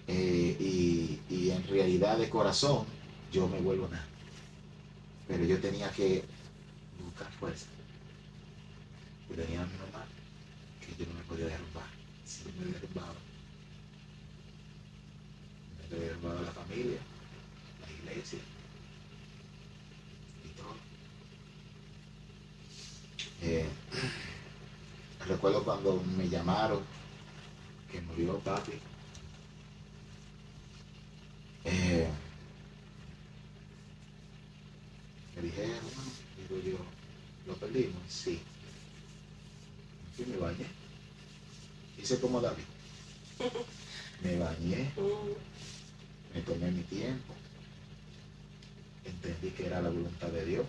Y en realidad de corazón yo me vuelvo nada. Pero yo tenía que buscar fuerza. Yo tenía a mi mamá que yo no me podía derrumbar. Si yo me derrumbaba la familia, la iglesia y todo. Recuerdo cuando me llamaron que murió papi. Me dijeron, digo yo, ¿lo perdimos? Sí. Y me bañé. Hice como David. bañé, me tomé mi tiempo, entendí que era la voluntad de Dios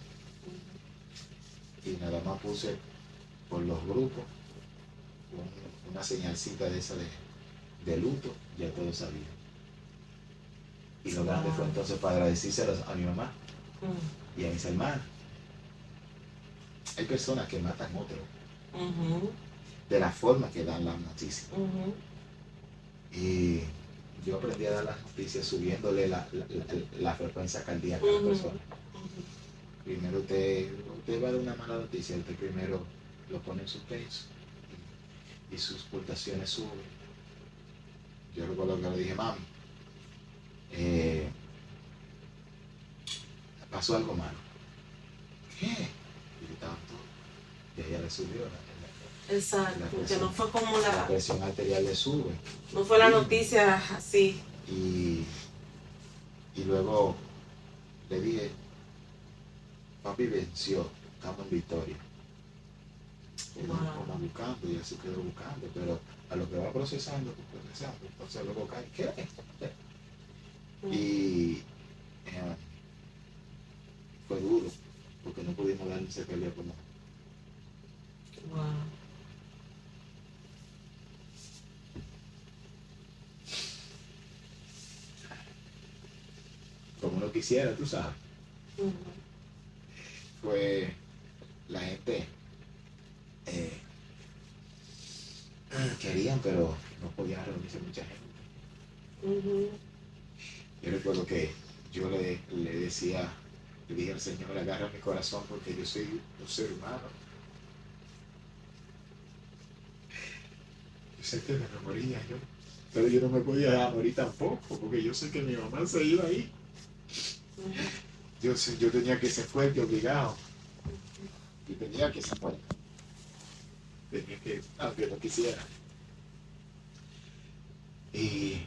y nada más puse por los grupos una señalcita de esa de luto, ya todo sabía. Y lo grande fue entonces para agradecírselo a mi mamá y a mis hermanos. Hay personas que matan a otros de la forma que dan las noticias. Y yo aprendí a dar las noticias subiéndole la frecuencia cardíaca a la persona. Primero usted va a dar una mala noticia, usted primero lo pone en suspenso y sus pulsaciones suben. Yo recuerdo que le dije, mami, pasó algo malo. ¿Qué? Y gritaban todo. Y a ella le subió exacto, porque no fue como la presión arterial le sube. No fue la noticia así. Y luego le dije, papi venció, estamos en victoria. Y como buscando, y así quedó buscando, pero a lo que va procesando, entonces luego cae, ¿qué? Y fue duro, porque no pudimos darle ese pelea como. Wow. Como uno quisiera, tú sabes. Pues la gente querían, pero no podían reunirse mucha gente. Yo recuerdo que yo le decía, le dije al Señor, agarra mi corazón porque yo soy un ser humano. Yo sé que me moría yo, pero yo no me podía morir tampoco, porque yo sé que mi mamá se iba ahí. Yo tenía que ser fuerte, obligado. Y tenía que ser fuerte. Tenía que, aunque no quisiera. Y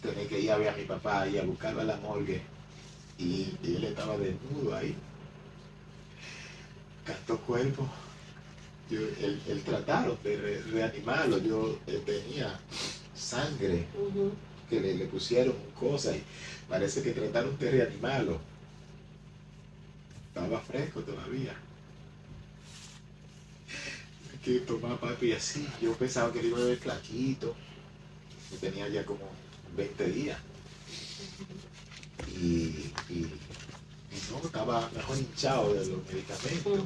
tenía que ir a ver a mi papá y a buscarlo a la morgue. Y él estaba desnudo ahí. Cantó cuerpo. Él trataron de reanimarlo. Yo tenía sangre. Que le pusieron cosas y parece que trataron de reanimarlo. Estaba fresco todavía. Hay que tomar papi así. Yo pensaba que él iba a ver flaquito. Yo tenía ya como 20 días. Y no, estaba mejor hinchado de los medicamentos.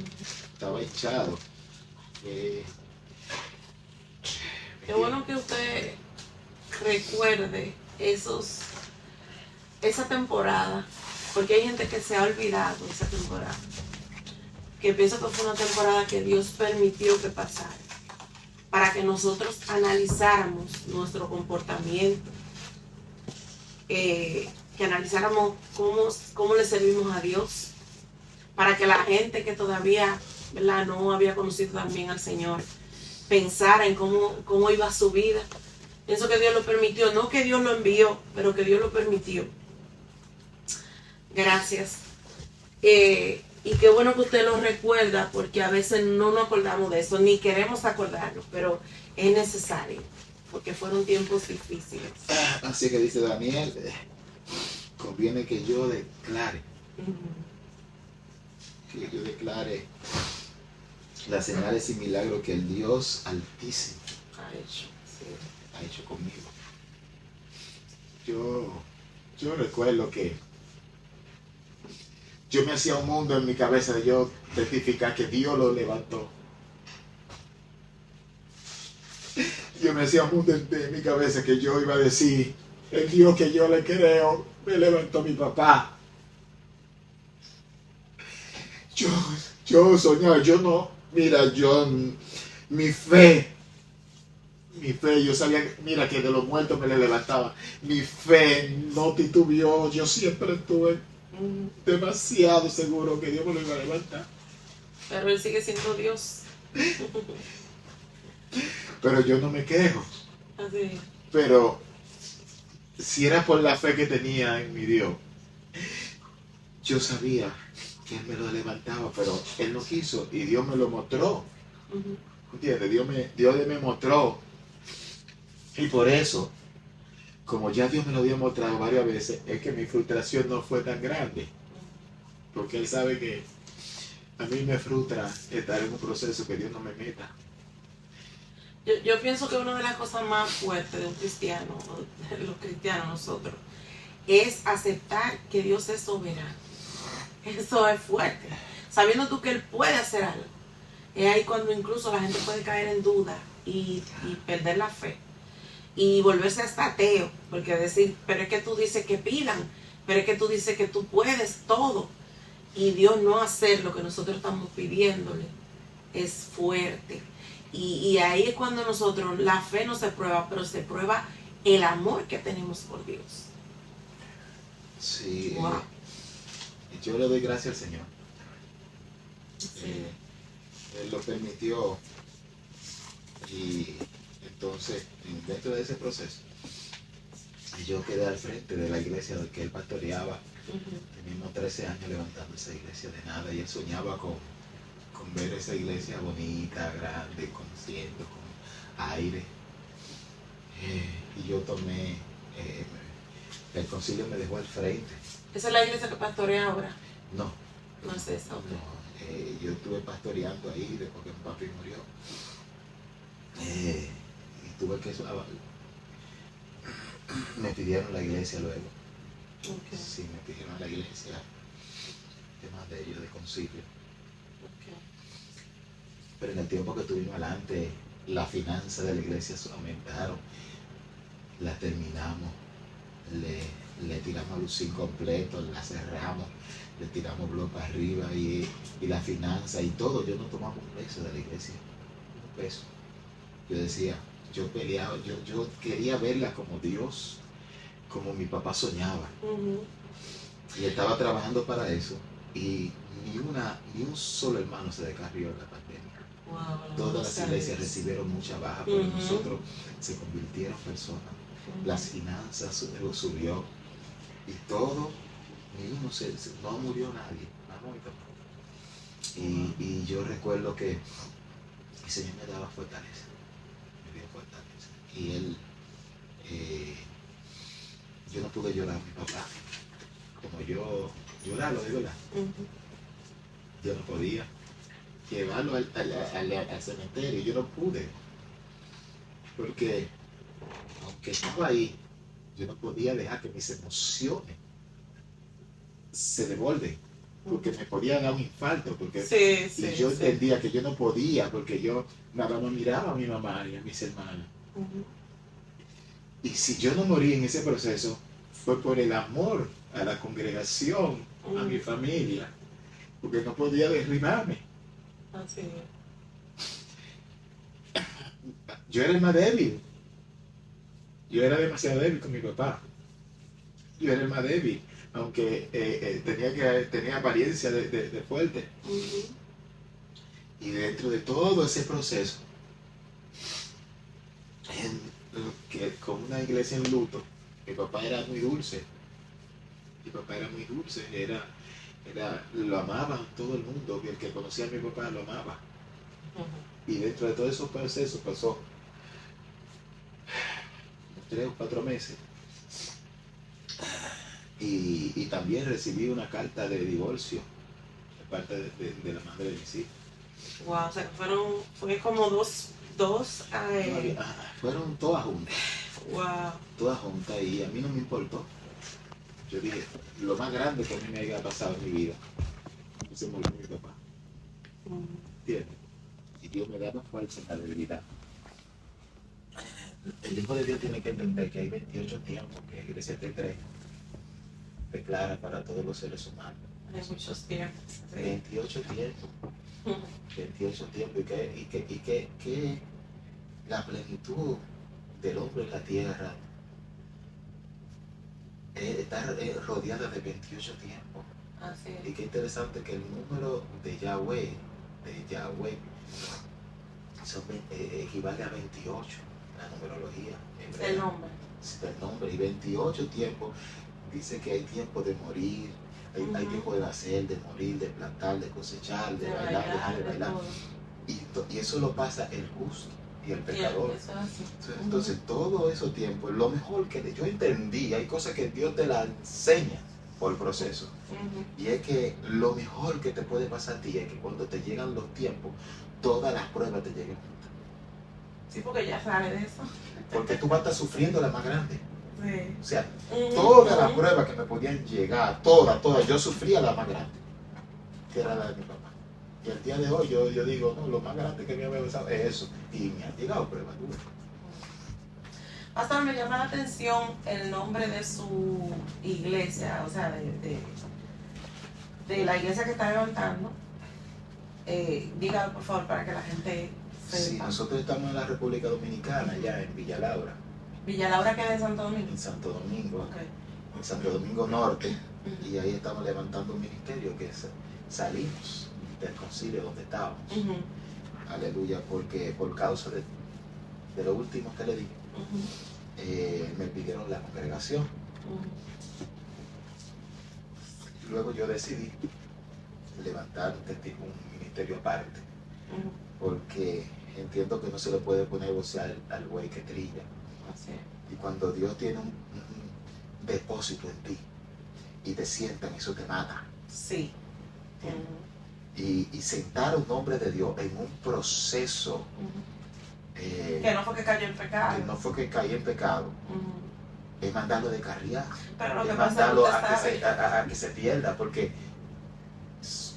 Estaba hinchado. Qué bueno que usted recuerde esa temporada, porque hay gente que se ha olvidado de esa temporada, que pienso que fue una temporada que Dios permitió que pasara para que nosotros analizáramos nuestro comportamiento, que analizáramos cómo le servimos a Dios, para que la gente que todavía, ¿verdad?, no había conocido también al Señor pensara en cómo iba su vida. Pienso que Dios lo permitió, no que Dios lo envió, pero que Dios lo permitió. Gracias. Y qué bueno que usted lo recuerda, porque a veces no nos acordamos de eso, ni queremos acordarnos, pero es necesario, porque fueron tiempos difíciles. Así que dice Daniel, conviene que yo declare, que yo declare las señales y milagros que el Dios Altísimo ha hecho conmigo. Yo recuerdo que yo me hacía un mundo en mi cabeza de yo testificar que Dios lo levantó. Yo me hacía un mundo en mi cabeza que yo iba a decir, el Dios que yo le creo me levantó mi papá. Yo soñaba, mi fe, yo sabía, mira, que de los muertos me le levantaba. Mi fe no titubeó, yo siempre estuve demasiado seguro que Dios me lo iba a levantar. Pero Él sigue siendo Dios. Pero yo no me quejo. Así. Pero si era por la fe que tenía en mi Dios, yo sabía que Él me lo levantaba, pero Él no quiso y Dios me lo mostró. ¿Entiendes? Dios me mostró Y por eso, como ya Dios me lo había mostrado varias veces, es que mi frustración no fue tan grande. Porque Él sabe que a mí me frustra estar en un proceso que Dios no me meta. Yo pienso que una de las cosas más fuertes de un cristiano, o de los cristianos nosotros, es aceptar que Dios es soberano. Eso es fuerte. Sabiendo tú que Él puede hacer algo. Es ahí cuando incluso la gente puede caer en duda y perder la fe. Y volverse hasta ateo. Porque decir, pero es que tú dices que pidan. Pero es que tú dices que tú puedes todo. Y Dios no hacer lo que nosotros estamos pidiéndole es fuerte. Y ahí es cuando nosotros, la fe no se prueba, pero se prueba el amor que tenemos por Dios. Sí, Wow. yo le doy gracias al Señor. Sí. Él lo permitió. Y entonces, dentro de ese proceso, yo quedé al frente de la iglesia que él pastoreaba. Teníamos 13 años levantando esa iglesia de nada y él soñaba con ver esa iglesia bonita, grande, conociendo, con aire. Y yo tomé, el concilio me dejó al frente. ¿Esa es la iglesia que pastorea ahora? No, No es esa. no, yo estuve pastoreando ahí después que mi papi murió. Y tuve que... Me pidieron la iglesia luego. Okay. Sí, me pidieron la iglesia, temas de ellos, de concilio. Okay. Pero en el tiempo que estuvimos adelante, las finanzas de la iglesia aumentaron, la terminamos, le tiramos luz incompleto, la cerramos, le tiramos blog para arriba y la finanza y todo. Yo no tomaba un peso de la iglesia, un peso. Yo decía, yo peleaba, yo quería verla como Dios, como mi papá soñaba. Y estaba trabajando para eso y ni un solo hermano se descarrió en la pandemia. Wow, Todas las iglesias recibieron mucha baja, pero nosotros se convirtieron personas. Las finanzas subió y todo, ni uno no murió nadie, y yo recuerdo que el Señor me daba fortaleza, me dio fortaleza. Y Él, yo no pude llorar a mi papá, como yo llorarlo de verdad. Yo no podía llevarlo al cementerio, yo no pude, porque aunque estaba ahí, yo no podía dejar que mis emociones se devuelven, porque me podía dar un infarto, porque y yo entendía que yo no podía, porque yo nada más miraba a mi mamá y a mis hermanas. Y si yo no morí en ese proceso, fue por el amor a la congregación, a mi familia, porque no podía derribarme. Así es. Yo era el más débil. Yo era demasiado débil con mi papá. Yo era el más débil, aunque tenía apariencia de fuerte. Y dentro de todo ese proceso, con una iglesia en luto, mi papá era muy dulce. Mi papá era muy dulce, lo amaba todo el mundo, el que conocía a mi papá lo amaba. Y dentro de todos esos procesos pasó 3 o 4 meses. Y también recibí una carta de divorcio de parte de la madre de mis hijos. Wow, o sea, fue como dos fueron todas juntas. Wow. Todas juntas y a mí no me importó. Yo dije, lo más grande que a mí me haya pasado en mi vida, se murió mi papá. ¿Entiendes? Y Dios me daba fuerza en la debilidad. El Hijo de Dios tiene que entender que hay 28 tiempos que Iglesia T3 declara para todos los seres humanos. Hay muchos tiempos. 28 tiempos. 28 tiempos. Y que la plenitud del hombre en la tierra está rodeada de 28 tiempos. Así es. Y qué interesante que el número de Yahweh equivale a 28, la numerología. El nombre. El nombre. Y 28 tiempos, dice que hay tiempo de morir, hay tiempo de nacer, de morir, de plantar, de cosechar, de bailar, dejar de bailar. Y eso lo pasa el justo y el pecador. Eso es así. Entonces, todo ese tiempo, lo mejor que yo entendí, hay cosas que Dios te la enseña por el proceso. Y es que lo mejor que te puede pasar a ti es que cuando te llegan los tiempos, todas las pruebas te lleguen. Sí, porque ya sabes de eso. Porque tú vas a estar sufriendo la más grande. Sí. O sea, todas las pruebas que me podían llegar, todas, yo sufría la más grande, que era la de mi papá. Y al día de hoy yo digo, no, lo más grande que me había pasado es eso. Y me han llegado pruebas duras. Pastor, me llama la atención el nombre de su iglesia, o sea, de la iglesia que está levantando. Dígalo, por favor, para que la gente sepa. Sí, nosotros estamos en la República Dominicana, ya en Villa Laura. Villa Laura queda en Santo Domingo. En Santo Domingo, Okay. en Santo Domingo Norte. Y ahí estamos levantando un ministerio que salimos del concilio donde estábamos. Aleluya, porque por causa de lo último que le dije, me pidieron la congregación. Luego yo decidí levantar un ministerio aparte, porque entiendo que no se le puede poner voz al buey que trilla. Y cuando Dios tiene un depósito en ti y te sientan, eso te mata. Sí. Y sentar a un hombre de Dios en un proceso que no fue que cayó en pecado. que no fue que caí en pecado, es mandarlo de carriar, Pero lo que es pasa mandarlo es que a que se pierda, porque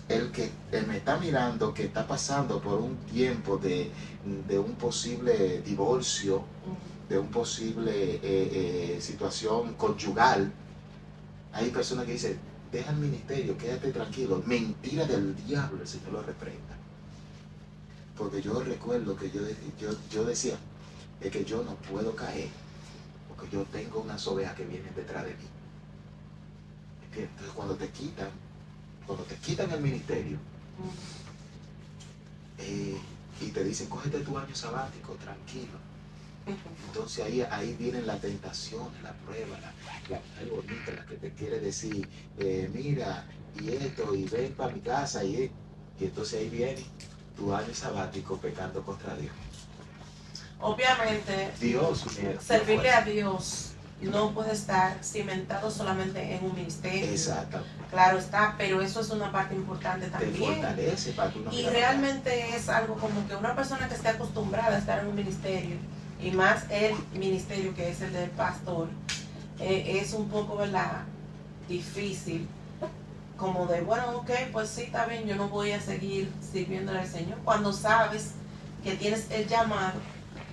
el que me está mirando, que está pasando por un tiempo de un posible divorcio, de un posible situación conyugal, hay personas que dicen, deja el ministerio, quédate tranquilo. Mentira del diablo, el Señor lo reprenda. Porque yo recuerdo que yo decía, es que yo no puedo caer, porque yo tengo unas ovejas que vienen detrás de mí. ¿Entiendes? Entonces cuando te quitan el ministerio, y te dicen, cógete tu año sabático, tranquilo. Entonces ahí vienen las tentaciones, la prueba, la bonita, la que te quiere decir, mira, y esto, y ven para mi casa, y entonces ahí viene tu año sabático pecando contra Dios. Obviamente, servirle a Dios no puede estar cimentado solamente en un ministerio. Exacto. Claro está, pero eso es una parte importante también. Te fortalece para tu Y realmente es algo como que una persona que esté acostumbrada a estar en un ministerio, y más el ministerio que es el del pastor, es un poco, ¿verdad?, difícil, como de, bueno, ok, pues sí, está bien, yo no voy a seguir sirviéndole al Señor, cuando sabes que tienes el llamado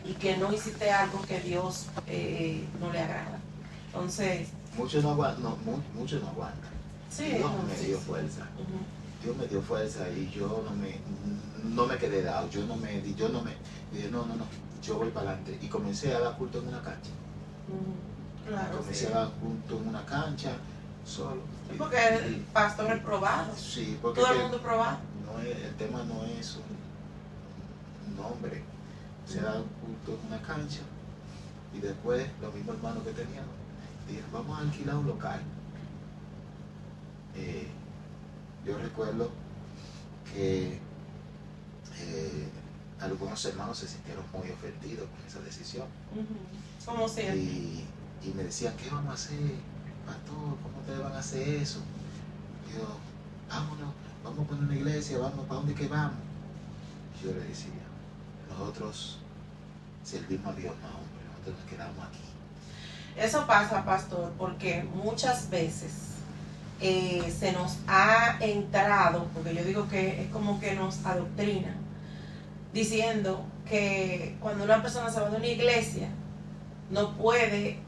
y que no hiciste algo que Dios no le agrada. Entonces, muchos no aguantan. sí, Dios me dio fuerza. Dios me dio fuerza y yo no me quedé dado. Yo dije, no, yo voy para adelante. Y comencé a dar culto en una cancha. Claro, Comencé a dar culto en una cancha, solo. Porque el pastor es probado. Sí, porque todo el mundo es probado. El tema no es un nombre. Se da culto en una cancha. Y después, los mismos hermanos que teníamos, dijeron, vamos a alquilar un local. Yo recuerdo que algunos hermanos se sintieron muy ofendidos con esa decisión. ¿Cómo siempre? Y me decían, ¿qué vamos a hacer, pastor? ¿Cómo ustedes van a hacer eso? Y yo, vámonos, vamos a poner una iglesia, vamos, ¿para dónde que vamos? Y yo le decía, nosotros servimos a Dios, no, hombre, nosotros nos quedamos aquí. Eso pasa, pastor, porque muchas veces se nos ha entrado, porque yo digo que es como que nos adoctrinan, diciendo que cuando una persona se va de una iglesia, no puede,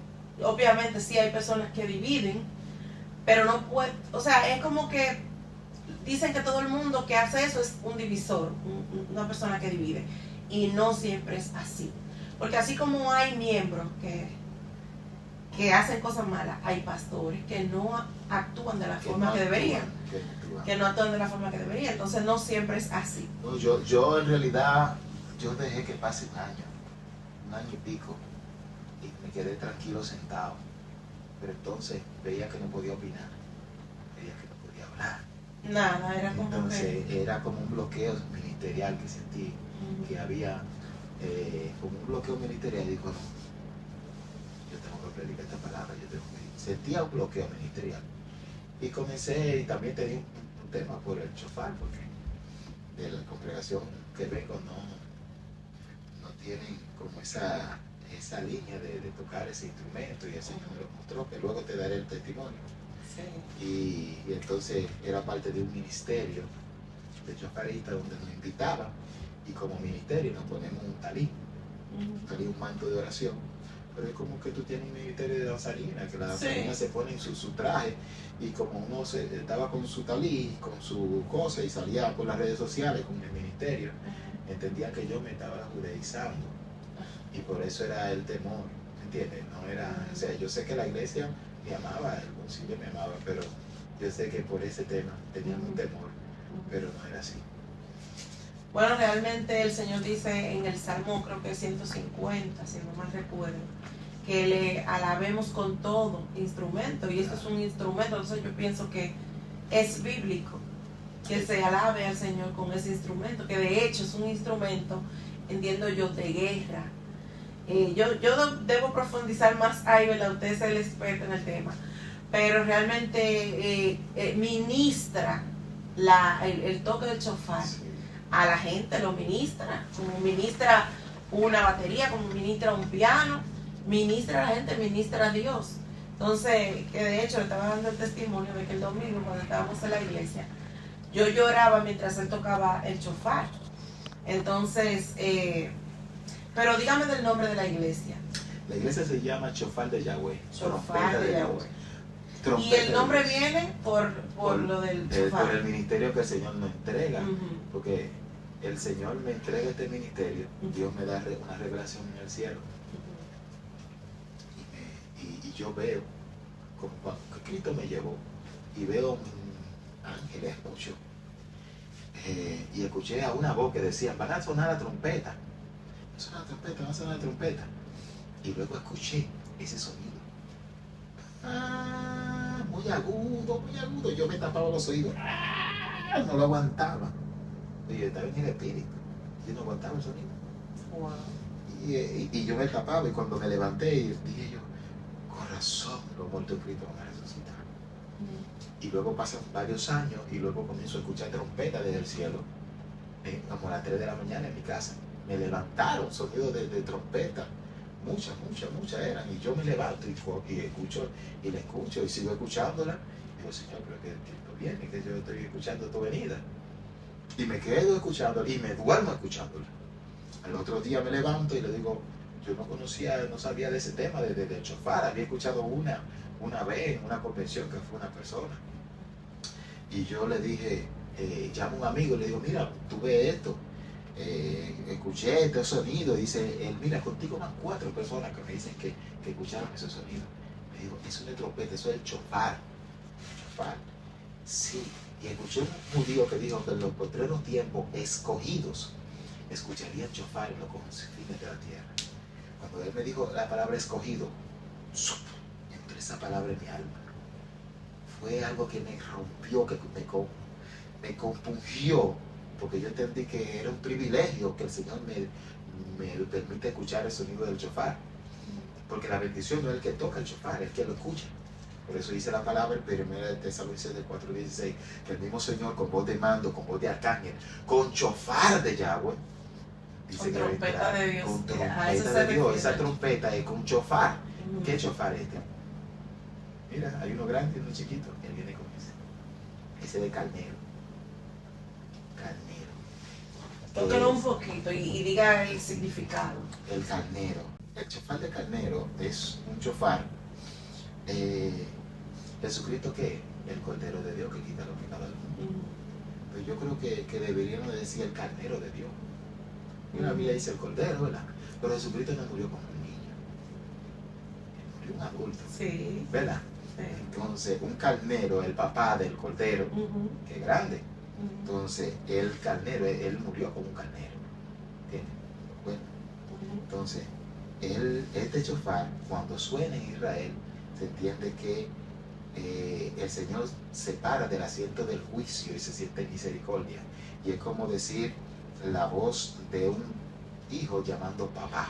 obviamente sí hay personas que dividen, pero no puede, o sea, es como que dicen que todo el mundo que hace eso es un divisor, una persona que divide, y no siempre es así, porque así como hay miembros que hacen cosas malas, hay pastores que no actúan de la forma que deberían, que no actúan de la forma que deberían, entonces no siempre es así. No, yo en realidad, yo dejé que pase un año y pico, y me quedé tranquilo sentado, pero entonces veía que no podía opinar, veía que no podía hablar. Nada, era como entonces era como un bloqueo ministerial que sentí, que había como un bloqueo ministerial. Y digo, no, yo tengo que predicar esta palabra, yo tengo que... Sentía un bloqueo ministerial. Y comencé, y también tenía un tema por el chofar, porque de la congregación que vengo no tienen como esa línea de tocar ese instrumento, y el Señor me lo mostró, que luego te daré el testimonio. Sí. Y entonces era parte de un ministerio de chofarista donde nos invitaban, y como ministerio nos ponemos un talí, un manto de oración. Pero es como que tú tienes un ministerio de danzarina, que las danzarinas se ponen su traje, y como uno estaba con su talí, con su cosa, y salía por las redes sociales con el ministerio, entendía que yo me estaba judaizando, y por eso era el temor, ¿entiendes? No era, o sea, yo sé que la iglesia me amaba, el concilio me amaba, pero yo sé que por ese tema tenían un temor, pero no era así. Bueno, realmente el Señor dice en el Salmo, creo que 150, si no mal recuerdo, que le alabemos con todo instrumento, y esto es un instrumento. Entonces yo pienso que es bíblico que se alabe al Señor con ese instrumento, que de hecho es un instrumento, entiendo yo, de guerra. Yo debo profundizar más ahí, ¿verdad? Usted es el experto en el tema, pero realmente ministra el toque del chofar. Sí. A la gente lo ministra, como ministra una batería, como ministra un piano, ministra a la gente, ministra a Dios. Entonces, que de hecho le estaba dando el testimonio de que el domingo, cuando estábamos en la iglesia, yo lloraba mientras él tocaba el chofar. Entonces, pero dígame del nombre de la iglesia. La iglesia se llama Chofar de Yahweh. Chofar de Yahweh. Y el nombre viene por lo del chofar. Por el ministerio que el Señor nos entrega, porque el Señor me entrega este ministerio, Dios me da una revelación en el cielo, y yo veo como cuando Cristo me llevó, y veo ángeles muchos, y escuché a una voz que decía, van a sonar la trompeta, van a sonar la trompeta, y luego escuché ese sonido. Muy agudo, yo me tapaba los oídos, no lo aguantaba, y estaba en el espíritu, yo no aguantaba el sonido. Wow. Y yo me tapaba, y cuando me levanté, dije yo, con razón, los muertos en Cristo van a resucitar. Y luego pasan varios años, y luego comienzo a escuchar trompetas desde el cielo, como a las 3 de la mañana en mi casa. Me levantaron sonidos de trompeta. Muchas eran, y yo me levanto y escucho, y la escucho, y sigo escuchándola, y digo, Señor, pero que esto viene, que yo estoy escuchando tu venida, y me quedo escuchándola, y me duermo escuchándola. Al otro día me levanto y le digo, yo no sabía de ese tema, de chofar, había escuchado una vez en una convención que fue una persona, y yo le dije, llamo a un amigo y le digo, mira, tú ves esto, escuché este sonido, dice él, mira, contigo van 4 personas que me dicen que escucharon ese sonido. Le digo, eso no es trompeta, eso es el chofar. Sí, y escuché un judío que dijo que en los postreros tiempos escogidos escucharían chofar en los confines de la tierra. Cuando él me dijo la palabra escogido, entró esa palabra en mi alma. Fue algo que me rompió, que me compungió, porque yo entendí que era un privilegio que el Señor me permite escuchar el sonido del chofar, porque la bendición no es el que toca el chofar, es el que lo escucha. Por eso dice la palabra en 1 Tesalonicenses 4:16, que el mismo Señor con voz de mando, con voz de arcángel, con chofar de Yahweh, dice con que trompeta de Dios. Con trompeta de Dios, esa trompeta es con chofar. ¿Qué chofar es este? Mira, hay uno grande y uno chiquito, él viene con ese de carnero. Tóquelo un poquito y diga el significado. El carnero. El chofar de carnero es un chofar. Jesucristo, que el Cordero de Dios que quita los pecados del mundo. Pero yo creo que deberíamos decir el carnero de Dios. Y la Biblia dice el Cordero, ¿verdad? Pero Jesucristo no murió como un niño. Él murió un adulto. Sí. ¿Verdad? Sí. Entonces, un carnero, el papá del Cordero, que es grande. Entonces, el carnero, él murió como un carnero. ¿Entiendes? Bueno, entonces, este chofar, cuando suena en Israel, se entiende que el Señor se para del asiento del juicio y se siente misericordia. Y es como decir la voz de un hijo llamando papá.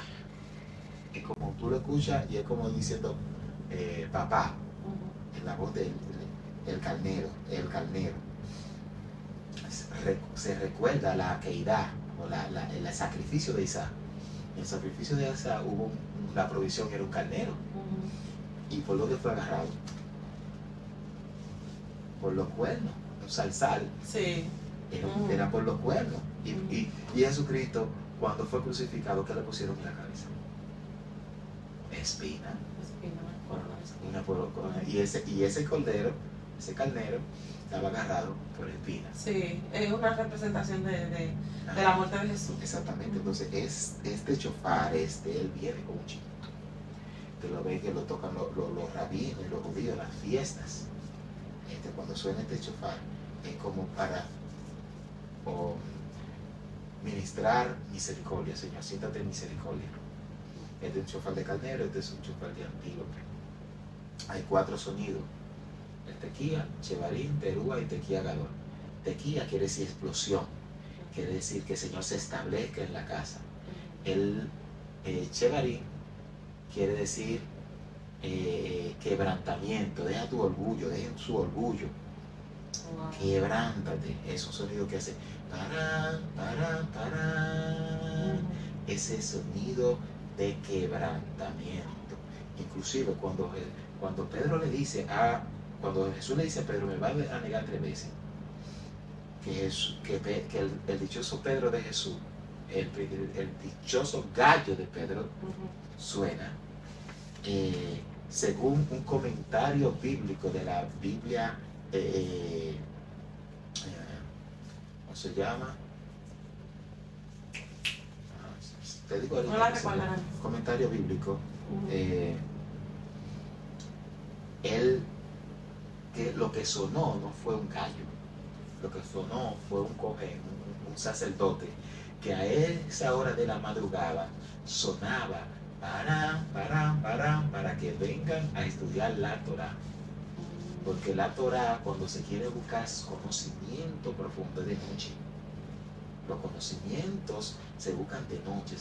Es como tú lo escuchas y es como diciendo papá, en la voz del carnero. Se recuerda la aqueidad o el sacrificio de Isaac. En el sacrificio de Isaac hubo la provisión, era un carnero. ¿Y por dónde fue agarrado? Por los cuernos, un zarzal. Sí. Era por los cuernos. Y Jesucristo, cuando fue crucificado, ¿qué le pusieron en la cabeza? Espina. Y ese cordero, ese carnero, estaba agarrado por espinas. Sí, es una representación de la muerte de Jesús. Exactamente. Entonces, este shofar, él viene con un chico. Te lo ves que lo tocan los rabinos y los judíos en las fiestas. Cuando suena este shofar, es como para ministrar misericordia. Señor, siéntate en misericordia. Este es un shofar de carnero, este es un shofar de antílope. Hay 4 sonidos: el tequía, chevarín, terúa y tequía gadol. Tequía quiere decir explosión, quiere decir que el Señor se establezca en la casa. El chevarín quiere decir quebrantamiento. Deja tu orgullo, dejen su orgullo. Wow. Quebrántate. Es un sonido que hace parán, parán, parán. Ese sonido de quebrantamiento. Inclusive cuando Pedro le dice cuando Jesús le dice a Pedro, me va a negar 3 veces, que el dichoso Pedro de Jesús, el dichoso gallo de Pedro, suena según un comentario bíblico de la Biblia, ¿cómo se llama? Te digo ahorita, comentario bíblico. Que lo que sonó no fue un gallo, lo que sonó fue un cojén, un sacerdote, que a esa hora de la madrugada sonaba parán, parán, parán, para que vengan a estudiar la Torá. Porque la Torá, cuando se quiere buscar conocimiento profundo, es de noche. Los conocimientos se buscan de noche.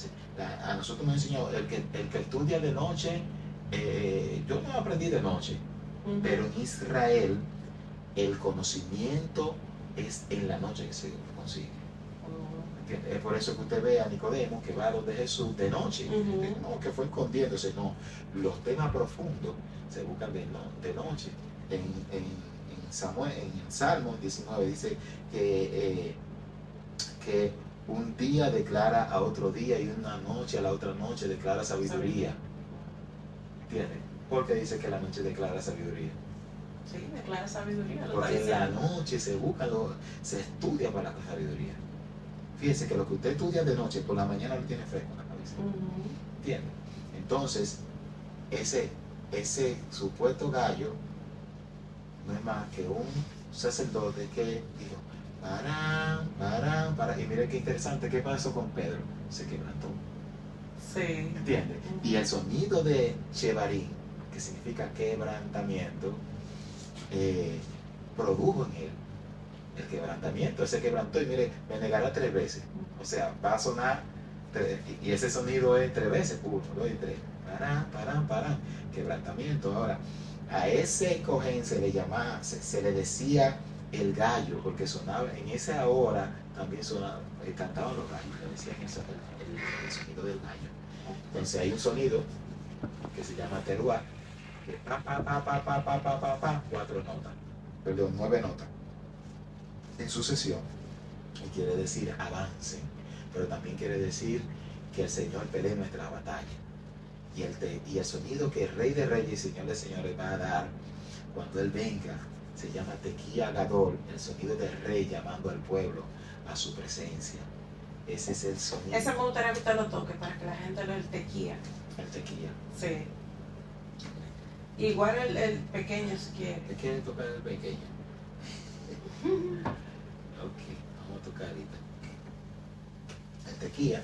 A nosotros nos enseñó el que estudia de noche. Yo no aprendí de noche, pero en Israel el conocimiento es en la noche que se consigue. Es por eso que usted ve a Nicodemo que va a los de Jesús de noche, no que fue escondiéndose, no. Los temas profundos se buscan de noche. En Salmo 19 dice que un día declara a otro día y una noche a la otra noche declara sabiduría. ¿Entiendes? Porque dice que la noche declara sabiduría. Sí, declara sabiduría. Porque en la noche se busca, se estudia para la sabiduría. Fíjense que lo que usted estudia de noche, por la mañana lo tiene fresco en la cabeza. ¿Entiendes? Entonces, ese supuesto gallo no es más que un sacerdote que dijo, parán. Y mire qué interesante, ¿qué pasó con Pedro? Se quebrantó. Sí. ¿Entiendes? Y el sonido de Shevarim, que significa quebrantamiento, produjo en él el quebrantamiento. Él se quebrantó y mire, me negará 3 veces. O sea, va a sonar, y ese sonido es 3 veces, 1, 2 y 3. Parán. Quebrantamiento. Ahora, a ese cojén se le decía el gallo, porque sonaba, en esa hora también sonaba, cantaban los gallos, le decían eso, el sonido del gallo. Entonces hay un sonido que se llama teruá, que es 9 notas en sucesión, y quiere decir avancen, pero también quiere decir que el Señor pelee nuestra batalla. Y el sonido que el Rey de Reyes y Señor de Señores va a dar cuando Él venga se llama tequía gadol, el sonido del Rey llamando al pueblo a su presencia. Ese es el sonido. Ese me gustaría que usted lo toque para que la gente lo tequía. El tequía. Sí. Igual el pequeño si quiere. ¿Qué quiere tocar el pequeño? Ok, vamos a tocar ahorita. El tequía.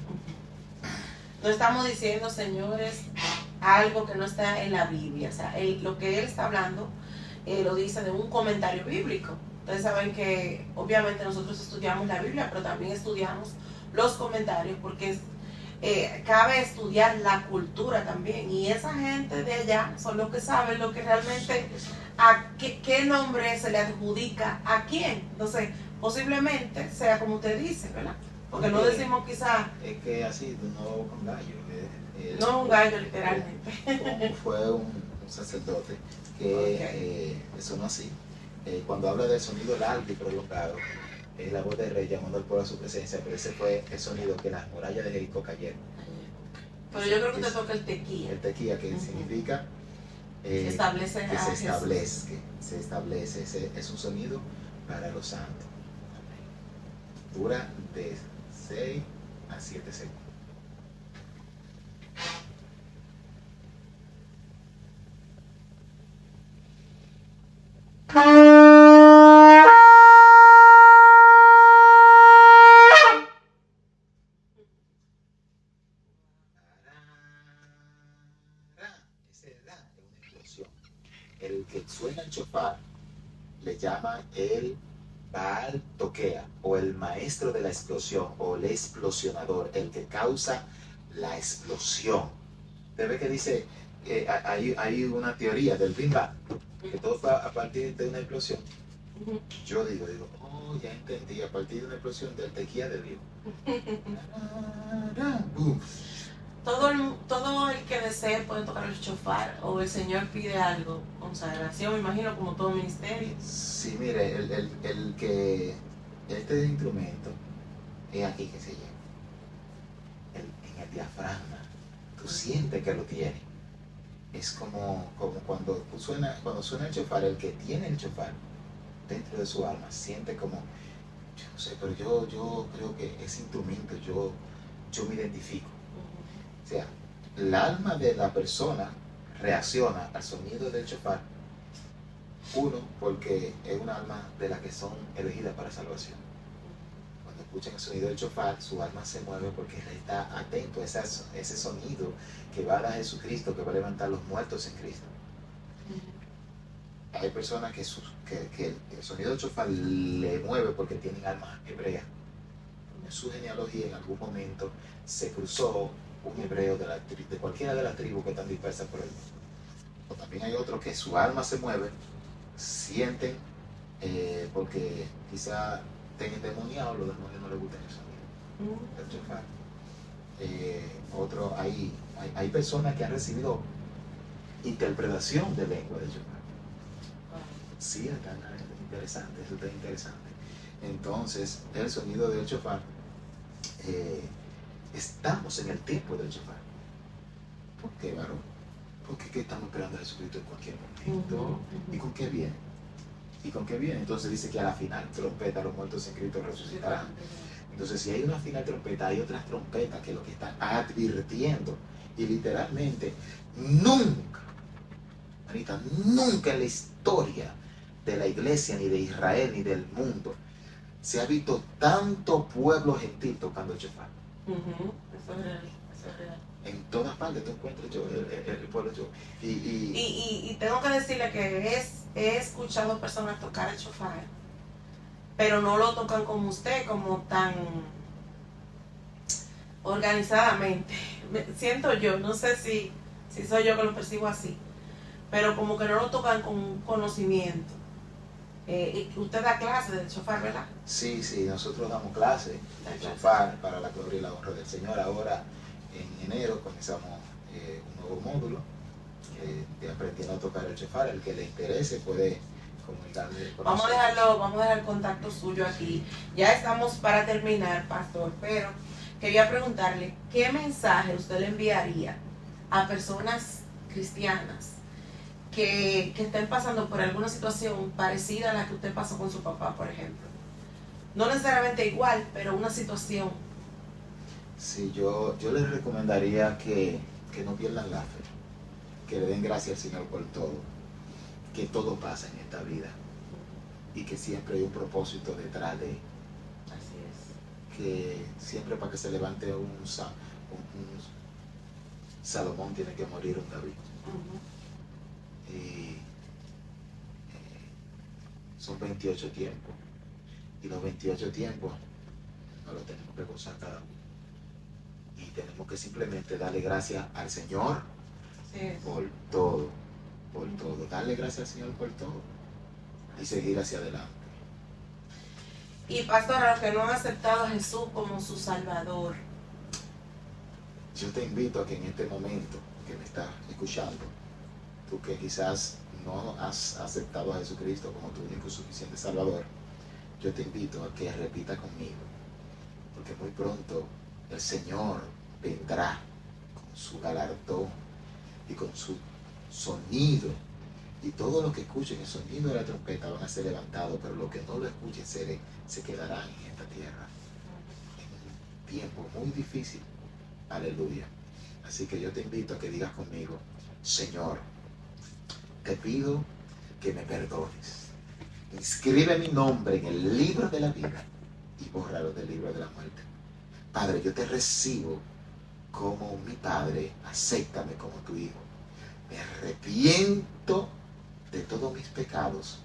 No estamos diciendo, señores, algo que no está en la Biblia. O sea, lo que él está hablando lo dice de un comentario bíblico. Ustedes saben que obviamente nosotros estudiamos la Biblia, pero también estudiamos los comentarios porque cabe estudiar la cultura también. Y esa gente de allá son los que saben lo que realmente, a qué nombre se le adjudica a quién. Entonces, posiblemente sea como usted dice, ¿verdad? Porque no decimos quizás... Es que así, no con gallo. No es un gallo, literalmente. Fue un sacerdote que sonó así. Cuando habla del sonido largo y prolongado, es la voz del rey llamando al pueblo a su presencia, pero ese fue el sonido que las murallas de Jericó cayeron. Pero yo creo que usted toca el tequía. El tequía, que significa se establece que se establece. Ese es un sonido para los santos. Dura de 6 a 7 segundos. El que suena el shofar le llama el Baal Toquea, o el maestro de la explosión, o el explosionador, el que causa la explosión. ¿Te ve que dice, hay una teoría del Big Bang, que todo fue a partir de una explosión? Yo digo, oh, ya entendí, a partir de una explosión del tequía de Dios. Todo el que desee puede tocar el shofar, o el Señor pide algo, consagración, me imagino, como todo ministerio. Sí, mire, el que este instrumento es aquí que se lleva, en el diafragma, tú sientes que lo tiene. Es como cuando suena el shofar, el que tiene el shofar dentro de su alma siente como, yo no sé, pero yo creo que ese instrumento yo me identifico. O sea, el alma de la persona reacciona al sonido del shofar. Uno, porque es un alma de las que son elegidas para salvación. Cuando escuchan el sonido del shofar, su alma se mueve porque está atento a ese sonido que va a dar Jesucristo, que va a levantar los muertos en Cristo. Hay personas que el sonido del shofar le mueve porque tienen alma hebrea. En su genealogía en algún momento se cruzó un hebreo de cualquiera de las tribus que están dispersas por el mundo. O también hay otros que su alma se mueve, sienten, porque quizá estén endemoniados, los demonios no les gustan el sonido del shofar. Hay personas que han recibido interpretación de lengua del shofar. Sí, eso está interesante. Entonces, el sonido del shofar, estamos en el tiempo del shofar. ¿Por qué, varón? Porque estamos esperando a Jesucristo en cualquier momento. ¿Y con qué viene? Entonces dice que a la final trompeta los muertos en Cristo resucitarán. Entonces, si hay una final trompeta, hay otras trompetas que lo que están advirtiendo. Y literalmente, nunca en la historia de la iglesia, ni de Israel, ni del mundo, se ha visto tanto pueblo gentil tocando el shofar. Eso es real. En todas partes tú encuentras el pueblo yo. Y tengo que decirle que he escuchado personas tocar el shofar, pero no lo tocan como usted, como tan organizadamente. Siento yo, no sé si soy yo que lo percibo así, pero como que no lo tocan con conocimiento. Usted da clases del shofar, ¿verdad? Sí, nosotros damos clases del shofar para la gloria y la honra del Señor. Ahora, en enero, comenzamos un nuevo módulo de aprendiendo a tocar el shofar. El que le interese puede comunicarle con vamos a dejar el contacto suyo aquí. Ya estamos para terminar, pastor, pero quería preguntarle, ¿qué mensaje usted le enviaría a personas cristianas que estén pasando por alguna situación parecida a la que usted pasó con su papá, por ejemplo? No necesariamente igual, pero una situación. Sí, yo les recomendaría que no pierdan la fe, que le den gracias al Señor por todo, que todo pasa en esta vida y que siempre hay un propósito detrás de. Así es. Que siempre para que se levante un Salomón tiene que morir un David. Y son 28 tiempos, y los 28 tiempos no los tenemos que gozar cada uno. Y tenemos que simplemente darle gracias al Señor Sí. por todo, por todo. Darle gracias al Señor por todo y seguir hacia adelante. Y pastor, a los que no han aceptado a Jesús como su Salvador, Yo te invito a que en este momento que me estás escuchando, tú que quizás no has aceptado a Jesucristo como tu único y suficiente Salvador, yo te invito a que repita conmigo, porque muy pronto el Señor vendrá con su galardón y con su sonido, y todos los que escuchen el sonido de la trompeta van a ser levantados, pero los que no lo escuchen se quedarán en esta tierra en un tiempo muy difícil. Aleluya. Así que yo te invito a que digas conmigo: Señor, te pido que me perdones. Inscribe mi nombre en el libro de la vida y bórralo del libro de la muerte. Padre, yo te recibo como mi Padre. Acéptame como tu Hijo. Me arrepiento de todos mis pecados.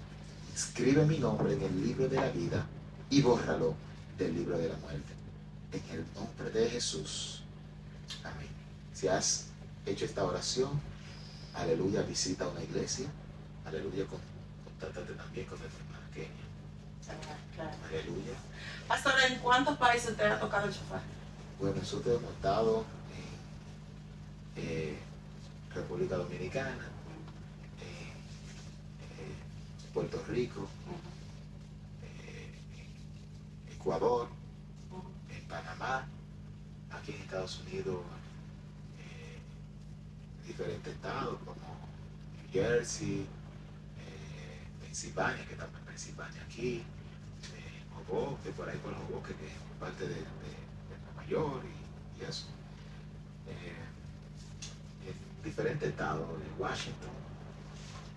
Inscribe mi nombre en el libro de la vida y bórralo del libro de la muerte. En el nombre de Jesús. Amén. Si has hecho esta oración, aleluya, visita una iglesia. Aleluya, contáctate también con nuestra hermana Kenia. claro. Aleluya. Pastor, ¿en cuántos países te ha tocado el chofar? Bueno, nosotros hemos estado en República Dominicana, Puerto Rico, Ecuador, en Panamá, aquí en Estados Unidos, diferentes estados como New Jersey, Pensilvania, que estamos en Pensilvania aquí, Hoboken, por ahí por Hoboken, que es parte de Nueva York y eso. En diferentes estados, de Washington,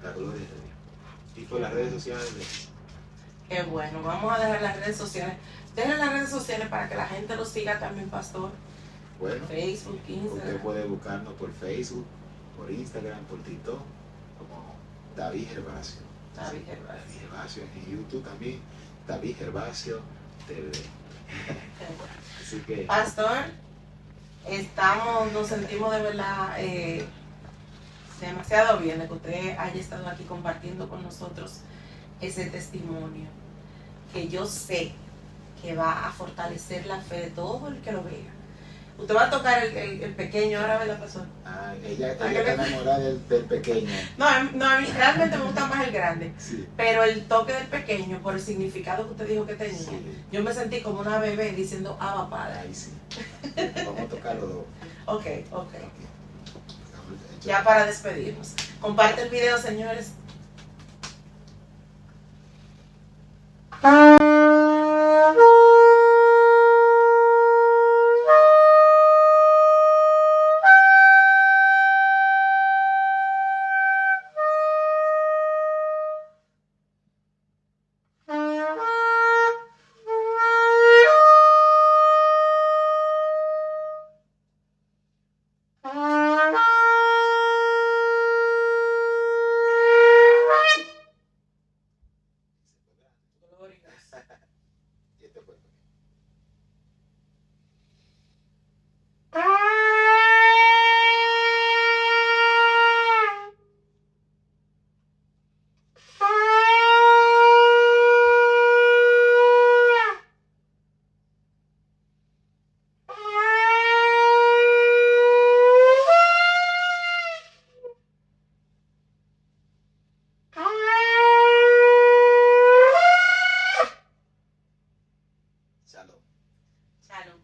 la gloria de Dios. Y por las redes sociales. Qué bueno, vamos a dejar las redes sociales. Dejen las redes sociales para que la gente lo siga también, pastor. Bueno, Facebook, usted Instagram. puede buscarnos por Facebook, por Instagram, por TikTok, como David Gervasio. David Sí, Gervasio. David Gervasio. En YouTube también, David Gervasio TV. Así que, Pastor, nos sentimos de verdad demasiado bien de que usted haya estado aquí compartiendo con nosotros ese testimonio, que yo sé que va a fortalecer la fe de todo el que lo vea. Usted va a tocar el pequeño ahora, ¿verdad, pastor? ella está enamorada del pequeño. No, a mí realmente me gusta más el grande. Sí. Pero el toque del pequeño, por el significado que usted dijo que tenía, Sí. yo me sentí como una bebé diciendo, Abba Padre. Ahí sí. Vamos a tocar los dos. Ok, ok. Ok. Ya para despedirnos. Comparte el video, señores. Y este fue. Shalom. Shalom.